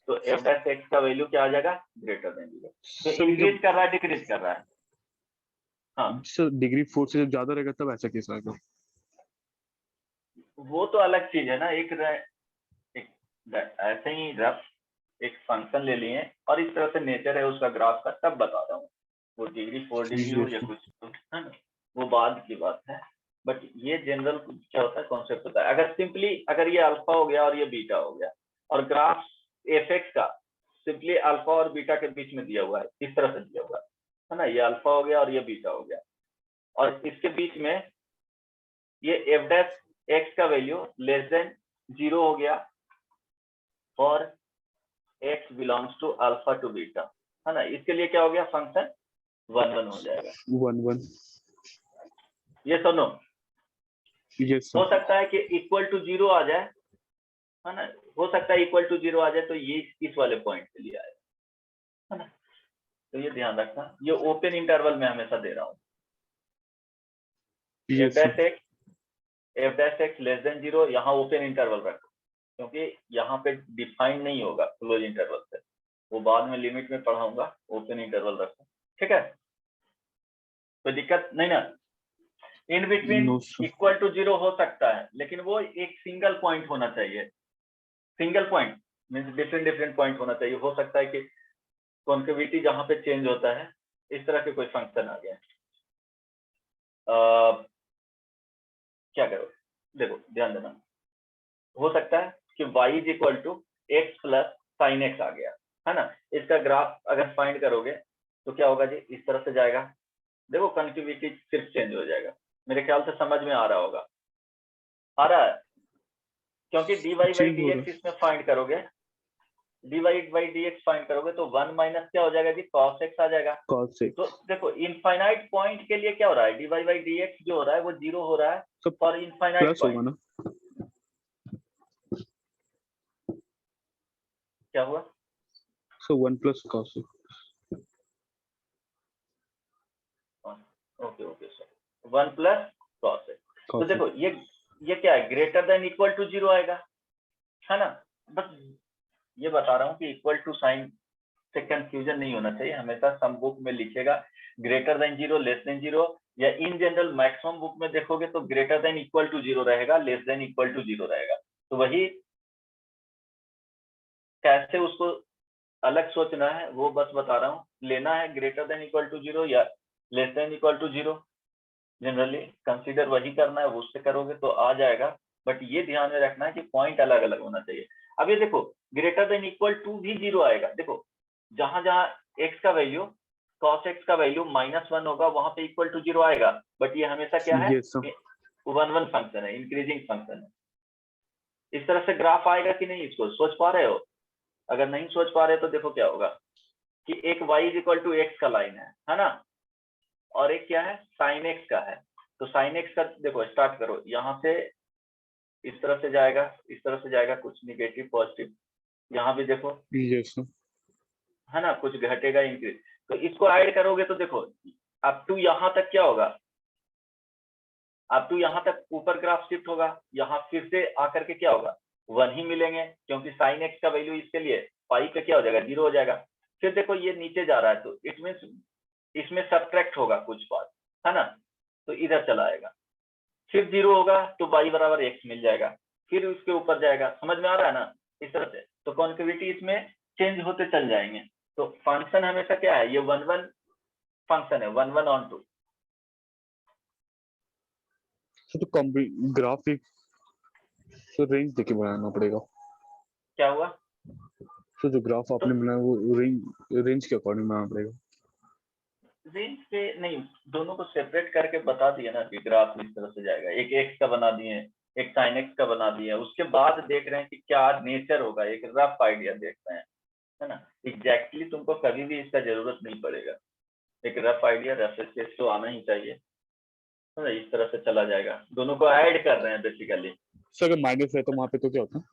तो f' का वैल्यू क्या आ जाएगा, ग्रेटर देन 0। तो Sir, इंक्रीज कर रहा है डिक्रीज कर रहा है। हाँ सर डिग्री 4 से जब ज्यादा रहेगा तब ऐसा केस आएगा। वो तो अलग चीज है ना। एक ऐसे ही रफ एक फंक्शन ले लिए और इस तरह से नेचर है उसका ग्राफ का, तब बता रहा हूँ। वो डिग्री 4 डिग्री हो या कुछ है ना, वो बाद की बात है। बट ये जनरल क्या होता है, कॉन्सेप्ट होता है। अगर सिंपली अगर ये अल्फा हो गया और ये बीटा हो गया और ग्राफ एफ का सिंपली अल्फा और बीटा के बीच में दिया हुआ है, इस तरह से दिया हुआ है ना, ये अल्फा हो गया और ये बीटा हो गया और इसके बीच में ये f' x का वैल्यू लेस देन 0 हो गया और x belongs to alpha to beta, है ना, इसके लिए क्या हो गया, फंक्शन 1 1 हो जाएगा। 1 1 ये सुनो, yes हो sir सकता है कि इक्वल टू 0 आ जाए, है ना, हो सकता है इक्वल टू 0 आ जाए तो ये इस वाले पॉइंट के लिए आए, है ना, तो ये ध्यान रखना, ये ओपन इंटरवल में हमेशा दे रहा हूँ। yes sir f dash x less than 0, यहाँ ओपन इंटरवल रखो क्योंकि यहाँ पे डिफाइन नहीं होगा क्लोज इंटरवल से, वो बाद में लिमिट में पढ़ाऊंगा, ओपन इंटरवल रखो, ठीक है, कोई दिक्कत नहीं ना। In between no sir equal to 0 हो सकता है लेकिन वो एक सिंगल पॉइंट होना चाहिए, single point means different point होना चाहिए। हो सकता है कि कॉन्केविटी जहां पे चेंज होता है इस तरह के कोई फंक्शन आ गया, क्या करो, देखो ध्यान देना, हो सकता है कि y is equal to x plus sine X आ गया, है ना, इसका ग्राफ अगर फाइंड करोगे तो क्या होगा जी, इस तरह से जाएगा, देखो कनेक्टिविटी सिर्फ चेंज हो जाएगा, मेरे ख्याल से समझ में आ रहा होगा, आ रहा है, क्योंकि dy बाई Change हो रहा dx इसमें फाइंड करोगे, dy बाई dx फाइंड करोगे तो 1 माइनस क्या हो जाएगा जी, cos x आ जाएगा। cos x तो देखो इनफाइनाइट पॉइंट के लिए क्या हो रहा है, dy बाई dx जो हो रहा है वो 0 हो रहा है तो और इनफाइनाइट प्लस होगा पॉइंट ना, क्या हुआ, so 1 plus cos x okay sir 1 plus cos x, तो cos x देखो ये क्या है, ग्रेटर देन इक्वल टू 0 आएगा, है ना, बस ये बता रहा हूँ कि इक्वल टू साइन से कंफ्यूजन नहीं होना चाहिए, हमेशा सम बुक में लिखेगा ग्रेटर देन 0 लेस देन 0, या इन जनरल मैक्सिमम बुक में देखोगे तो ग्रेटर देन इक्वल टू 0 रहेगा, लेस देन इक्वल टू 0 रहेगा, तो वही कैसे उसको अलग सोचना है वो बस बता रहा हूँ, लेना है ग्रेटर देन इक्वल टू 0 या less than equal to 0, generally consider वही करना है, वो उससे करोगे तो आ जाएगा, बट ये ध्यान में रखना है कि पॉइंट अलग अलग होना चाहिए। अब ये देखो ग्रेटर देन इक्वल टू भी 0 आएगा, देखो जहां जहां x का वैल्यू cos x का वैल्यू -1 होगा वहां पे इक्वल टू 0 आएगा, बट ये हमेशा क्या है, yes sir 1 1 फंक्शन है, इंक्रीजिंग फंक्शन है। इस तरह से ग्राफ आएगा कि नहीं, इसको सोच पा रहे हो, अगर नहीं सोच पा रहे तो देखो क्या होगा कि एक y is equal to x का लाइन है ना, और एक क्या है साइन एक्स का है, तो साइन एक्स का देखो स्टार्ट करो, यहाँ से इस तरह से जाएगा, इस तरह से जाएगा, कुछ निगेटिव पॉजिटिव, यहाँ भी देखो, yes sir है ना, कुछ घटेगा इंक्रीज, तो इसको ऐड करोगे तो देखो अप टू यहाँ तक क्या होगा, अप टू यहाँ तक ऊपर ग्राफ शिफ्ट होगा, यहाँ फिर से आकर के क्या होगा 1 ही मिलेंगे, क्योंकि साइन एक्स का वैल्यू इसके लिए पाई पे क्या हो जाएगा 0 हो जाएगा, फिर देखो ये नीचे जा रहा है तो इट मीन्स इसमें सब्ट्रैक्ट होगा कुछ पार्ट, है ना, तो इधर चला आएगा, फिर 0 होगा तो y बराबर x मिल जाएगा, फिर उसके ऊपर जाएगा, समझ में आ रहा है ना, इस तरह से, तो कॉन्केविटी इसमें चेंज होते चल जाएंगे, तो फंक्शन हमेशा क्या है, ये 1 1 फंक्शन है, 1 1 ऑन 2, so तो ग्राफ एक so रेंज देके बनाना पड़ेगा, क्या हुआ, so जो ग्राफ आपने बनाया वो रेंज के अकॉर्डिंग बनाना पड़ेगा, रेंज पे नहीं, दोनों को सेपरेट करके बता दिया ना कि ग्राफ इस तरह से जाएगा, एक एक्स का बना दिए, एक साइन एक्स का बना दिए, उसके बाद देख रहे हैं कि क्या नेचर होगा, एक रफ आइडिया देख रहे हैं, है ना, एग्जैक्टली तुमको कभी भी इसका जरूरत नहीं पड़ेगा, एक रफ आइडिया, रफ स्केच तो आना ही चाहिए, है ना, इस तरह से चला जाएगा, दोनों को ऐड कर रहे हैं बेसिकली। सर अगर माइनस है तो वहां पे तो क्या होता है,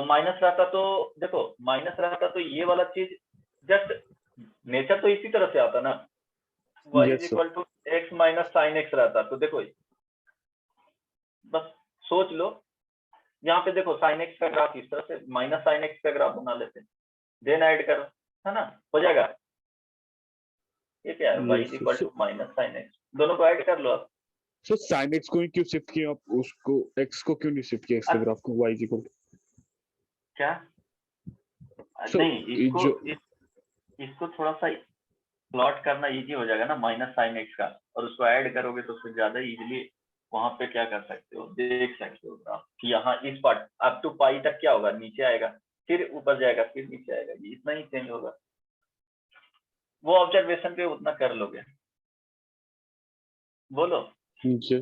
माइनस रहता तो देखो, माइनस रहता तो ये वाला चीज जस्ट नेचर तो इसी तरह से आता ना, y is yes sir equal to x minus sine x रहता, तो देखो बस सोच लो, यहाँ पे देखो साइन एक्स का ग्राफ इस तरह से, माइनस साइन एक्स का ग्राफ बना लेते हैं, देन ऐड करो, है ना, हो जाएगा, ये क्या है, y yes is sir equal to minus sine x, दोनों को ऐड कर लो आप, so sin x को ही क्यों शिफ्ट किया आप, उसको x को क्यों नहीं शिफ्ट किया इसके ग्राफ को, y इज इक्वल क्या So, नहीं, जो इसको थोड़ा सा प्लॉट करना इजी हो जाएगा ना, माइनस साइन एक्स का, और उसको ऐड करोगे तो फिर ज्यादा इजीली वहां पे क्या कर सकते हो, देख सकते हो ग्राफ कि यहाँ इस पार्ट अप टू पाई तक क्या होगा, नीचे आएगा, फिर ऊपर जाएगा, फिर नीचे आएगा, ये इतना ही चेंज होगा, वो ऑब्जर्वेशन पे उतना कर लोगे, बोलो, जी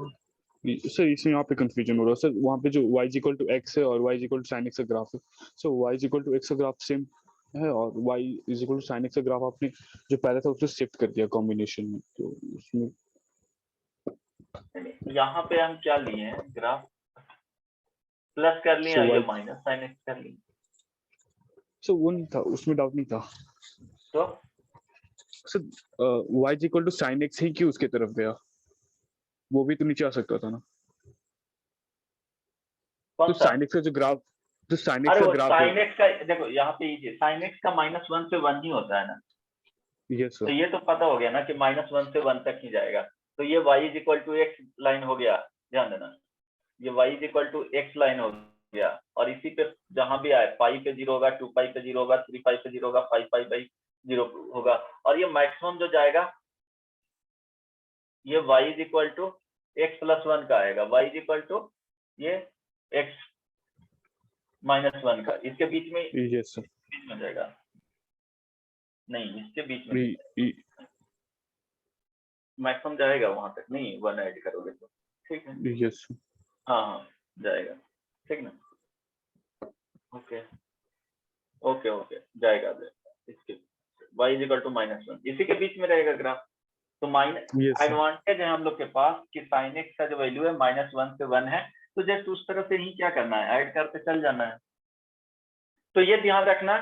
सर इसमें यहाँ पे कंफ्यूजन हो रहा है सर, वहाँ पे जो y is equal to x है और y is equal to sin x का ग्राफ है, so y is equal to x का ग्राफ सेम है और y is equal to sin x का ग्राफ आपने जो पहले था उससे शिफ्ट कर दिया कॉम्बिनेशन में, तो उसमें यहाँ पे हम क्या लिए हैं, ग्राफ प्लस कर लिया So या y- माइनस साइन एक्स कर लिया, सो वो नहीं था, उसमें डाउट नहीं था तो sir. y is equal to sin x ही क्यों उसके तरफ गया, वो भी तो नीचे आ सकता था ना। कौन तो सा? sin x का जो ग्राफ, जो sin x अरे का वो ग्राफ है, साइन एक्स का देखो, यहाँ पे ये साइन एक्स का -1 से 1 ही होता है ना, यस तो सर, ये तो पता हो गया ना कि -1 से 1 तक ही जाएगा, तो ये y is equal to x line हो गया, ध्यान देना, ये y is equal to x line हो गया, और इसी पे जहां भी आए पाई पे 0 होगा, 2 पाई पे 0 होगा, 3 पाई पे 0 होगा, 5 पाई बाई 0 होगा, और ये मैक्सिमम जो जाएगा ये y is equal to x plus 1 का आएगा, y इज इक्वल टू ये x -1 का, इसके बीच में यस सर, जाएगा, नहीं इसके बीच में मैक्सिमम जाएगा वहां तक, नहीं 1 ऐड करोगे तो, ठीक है, यस हाँ हाँ जाएगा, ठीक ना, ओके ओके ओके जाएगा इसके y इज इक्वल टू -1 इसी के बीच में रहेगा ग्राफ, तो माइनस यस सर, एडवांटेज है हम लोग के पास कि sin x का जो वैल्यू है -1 से 1 है, तो जस्ट उस तरह से ही क्या करना है, ऐड करते चल जाना है, तो ये ध्यान रखना,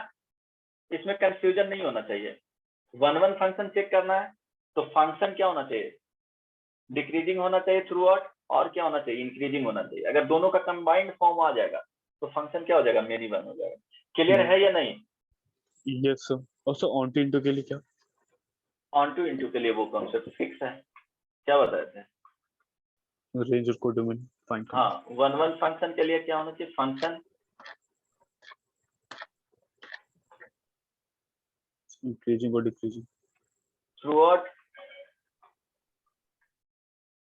इसमें कंफ्यूजन नहीं होना चाहिए, 1 फंक्शन चेक करना है, तो फंक्शन क्या होना चाहिए, डिक्रीजिंग होना चाहिए थ्रू आउट, और क्या होना चाहिए, इंक्रीजिंग होना चाहिए, अगर दोनों का कंबाइंड फॉर्म आ जाएगा तो फंक्शन क्या हो जाएगा, मेनी वन हो जाएगा, क्लियर है या नहीं? Yes sir. और सर ऑन टू इंटू के लिए क्या, ऑन टू इंटू के लिए वो कॉन्सेप्ट फिक्स है, क्या बताए थे, रेंज और कोडोमेन फाइंड करना, हाँ 1 फंक्शन के लिए क्या होना चाहिए, फंक्शन इंक्रीजिंग और डिक्रीजिंग, थ्रू आउट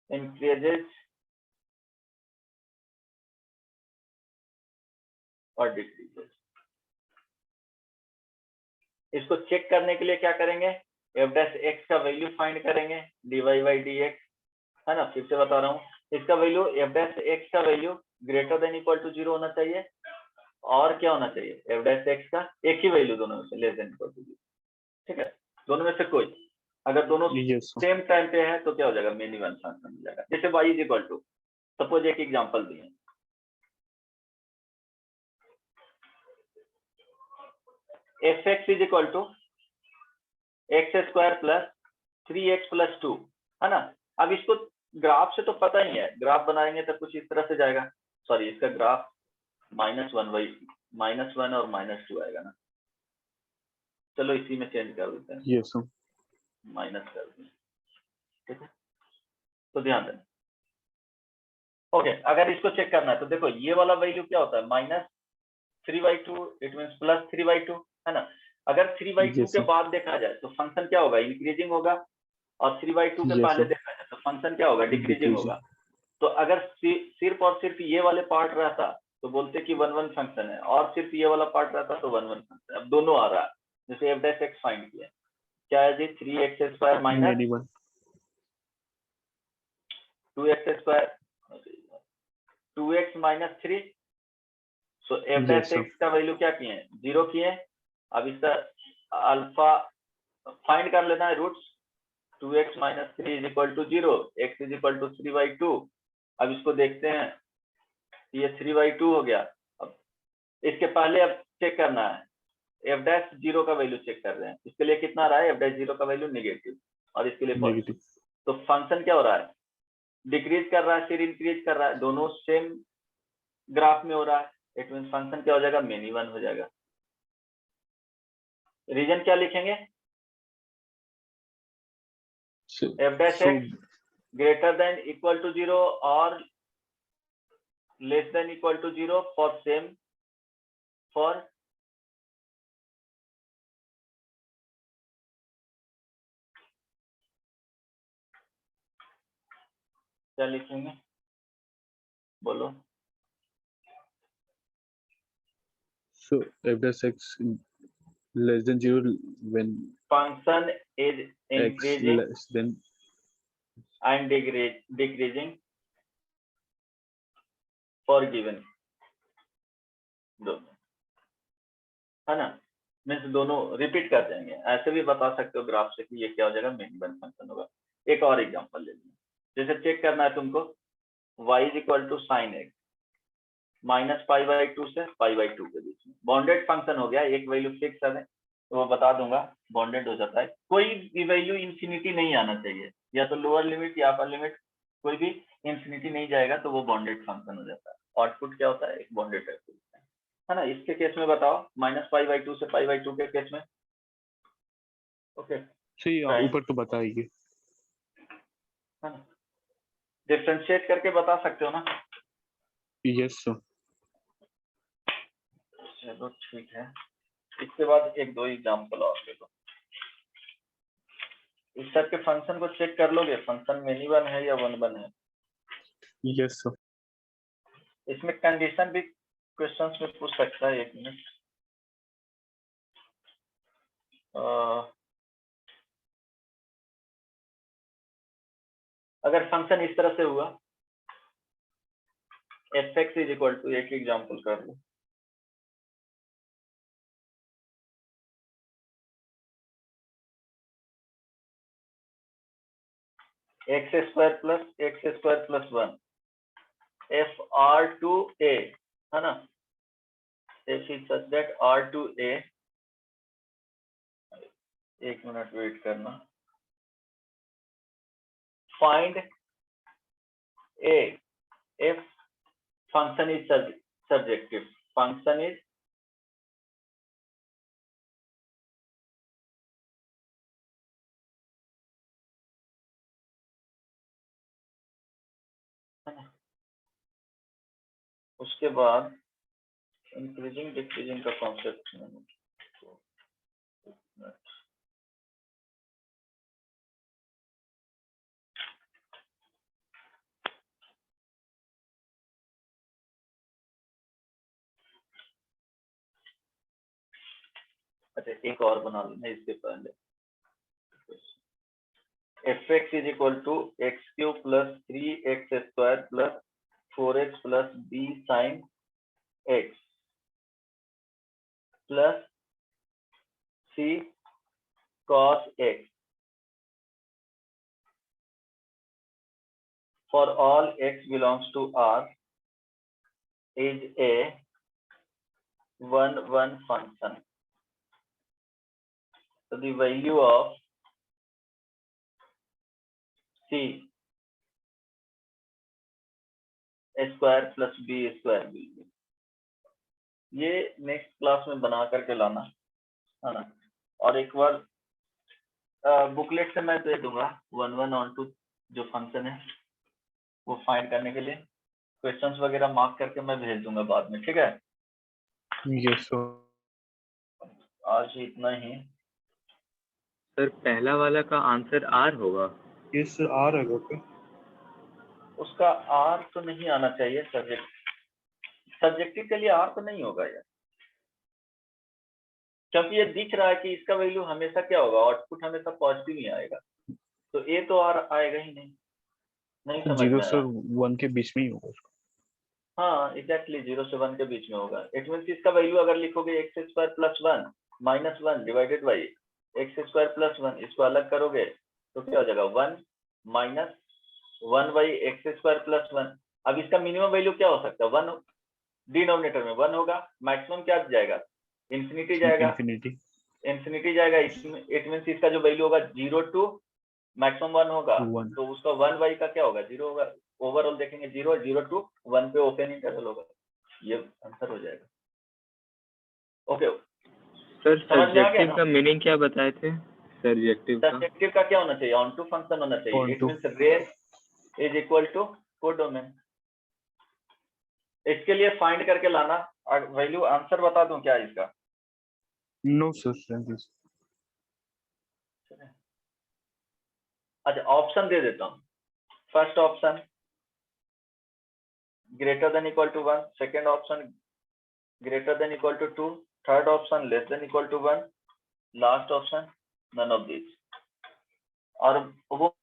इंक्रीजेस और डिक्रीजेस, इसको चेक करने के लिए क्या करेंगे, एफ डैश एक्स का वैल्यू फाइंड करेंगे, dy बाई डी एक्स, है ना, फिर से बता रहा हूँ, इसका वैल्यू एफ डैश एक्स का value greater than equal to 0 होना चाहिए, और क्या होना चाहिए, एफ डैश एक्स का एक ही वैल्यू दोनों में से लेस देन इक्वल टू 0, ठीक है, दोनों में से कोई, अगर दोनों यस सर, सेम टाइम पे है तो क्या हो जाएगा, मेनी वन फंक्शन मिल जाएगा, जैसे y is equal to, suppose एक एग्जांपल दिए, f x is equal to x square plus 3x plus 2, है ना, अब इसको ग्राफ से तो पता ही है, ग्राफ बनाएंगे तो कुछ इस तरह से जाएगा, सॉरी इसका ग्राफ -1 और -2 आएगा ना, चलो इसी में चेंज कर देते हैं, यस सर, माइनस कर दें, ठीक है, तो ध्यान देना, ओके, अगर इसको चेक करना है तो देखो ये वाला वैल्यू क्या होता है, -3/2, इट मींस +3/2, है ना, अगर 3/2 यस के सर, बाद देखा जाए तो फंक्शन क्या होगा, इंक्रीजिंग होगा, और 3/2 के यस पहले सर, देखा जाए तो फंक्शन क्या होगा, डिक्रीजिंग डिक्रीजिंग, होगा, तो अगर सिर्फ और सिर्फ ये वाले पार्ट रहता तो बोलते कि 1 फंक्शन है, और सिर्फ ये वाला पार्ट रहता तो 1 फंक्शन, अब दोनों आ रहा है, जैसे एफ डैश एक्स फाइंड किया, क्या है जी, 3x² minus many one, 2x², 2x minus 3, so F yes dash sir, X का वैल्यू क्या किए, 0 किए, अब इसका अल्फा फाइंड कर लेना है, roots 2x minus 3 is equal to 0, x is equal to 3/2, अब इसको देखते हैं, ये 3/2 हो गया, अब इसके पहले अब चेक करना है, एफ डैश 0 का वैल्यू चेक कर रहे हैं, इसके लिए कितना आ रहा है, एफ डैश 0 का वैल्यू नेगेटिव, और इसके लिए पॉजिटिव, नेगेटिव, तो फंक्शन क्या हो रहा है, डिक्रीज कर रहा है फिर इंक्रीज कर रहा है, दोनों सेम ग्राफ में हो रहा है, इट मीन फंक्शन क्या हो जाएगा, मेनी वन हो जाएगा, रीजन क्या लिखेंगे, f dash so x greater than equal to 0 और less than equal to 0 for same, for क्या लिखेंगे, बोलो, so f dash x less than 0 when function is x increasing less than and decreasing for given दोनों, है ना, means दोनों repeat कर जाएंगे। ऐसे भी बता सकते हो ग्राफ से कि ये क्या हो जाएगा, मेन गिवन फंक्शन होगा। एक और एग्जांपल ले लीजिए, जैसे चेक करना है तुमको y is equal to sine x minus pi by 2 से पाई बाई 2 के बीच में। बॉन्डेड फंक्शन हो गया, एक वैल्यू फिक्स है तो वो बता दूंगा, बॉन्डेड हो जाता है। कोई भी वैल्यू इंफिनिटी नहीं आना चाहिए, या तो लोअर लिमिट या अपर लिमिट, कोई भी इंफिनिटी नहीं जाएगा तो वो बॉन्डेड फंक्शन हो जाता है। आउटपुट क्या होता है, एक बॉन्डेड है ना। इसके केस में बताओ, माइनस पाई बाई 2 से पाई बाई 2 के केस में। ओके सही Right. ऊपर तो बताइए। है ना, डिफरेंशिएट करके बता सकते हो ना। Yes sir. चलो ठीक है, इसके बाद एक दो एग्जांपल और ले लो। इस टाइप के फंक्शन को चेक कर लोगे, फंक्शन मेनी वन है या वन वन है। Yes sir. इसमें कंडीशन भी क्वेश्चंस में पूछ सकता है। एक मिनट, अगर फंक्शन इस तरह से हुआ F x is equal to, एक एग्जांपल कर लो, X square plus 1 F R to A, है ना, F is such that R to A, एक मिनट वेट करना, find a if function is subjective, function is उसके बाद इंक्रीजिंग डिक्रीजिंग का कॉन्सेप्ट अच्छा एक और बना लेना इसके पहले। F x is equal to x cube plus 3x square plus 4x plus b sine x plus c cos x for all x belongs to R is a 1-1 function. So the value of c square plus b square will be, ये next class में बना करके लाना, है ना। और एक बार booklet से मैं दे दूंगा 1-1 ऑन टू जो फंक्शन है वो फाइंड करने के लिए, क्वेश्चंस वगैरह मार्क करके मैं भेज दूंगा बाद में, ठीक है। Yes sir. आज इतना ही। सर पहला वाला का आंसर आर होगा। यस सर, आ रहेगा क्या? उसका आर तो नहीं आना चाहिए, सब्जेक्टिव के लिए आर तो नहीं होगा यार, क्योंकि ये दिख रहा है कि इसका वैल्यू हमेशा क्या होगा, आउटपुट हमेशा पॉजिटिव ही आएगा, तो ए तो आर आएगा ही नहीं। नहीं समझ जीरो में से आया। 1 के बीच में ही होगा। हाँ एग्जैक्टली 0 से 1 के बीच में होगा। इट मीन्स इसका वैल्यू अगर लिखोगे x square plus 1 minus 1 divided by x square plus 1, इसको अलग करोगे तो क्या हो जाएगा 1 minus 1 by x square plus 1। अब इसका मिनिमम वैल्यू क्या हो सकता है, 1, डिनोमिनेटर में 1 होगा, मैक्सिमम क्या जाएगा, इंफिनिटी जाएगा, इंफिनिटी जाएगा। इट मीन्स इसका जो वैल्यू होगा 0 टू मैक्सिमम 1 होगा, 1। तो उसका 1 बाई का क्या होगा 0 होगा। ओवरऑल देखेंगे 0 0 टू 1 पे ओपन इंटरवल होगा, ये आंसर हो जाएगा। ओके सर समझ में आ गया सब्जेक्टिव ना? का मीनिंग क्या बताए थे? सब्जेक्टिव का क्या होना चाहिए, ऑन टू फंक्शन होना चाहिए। It means range is equal to codomain. इसके लिए फाइंड करके लाना, वैल्यू आंसर बता दूं क्या इसका? No sir. अच्छा ऑप्शन दे देता हूँ। First option greater than equal to 1, second option greater than equal to 2, third option less than equal to 1, last option none of this. और वो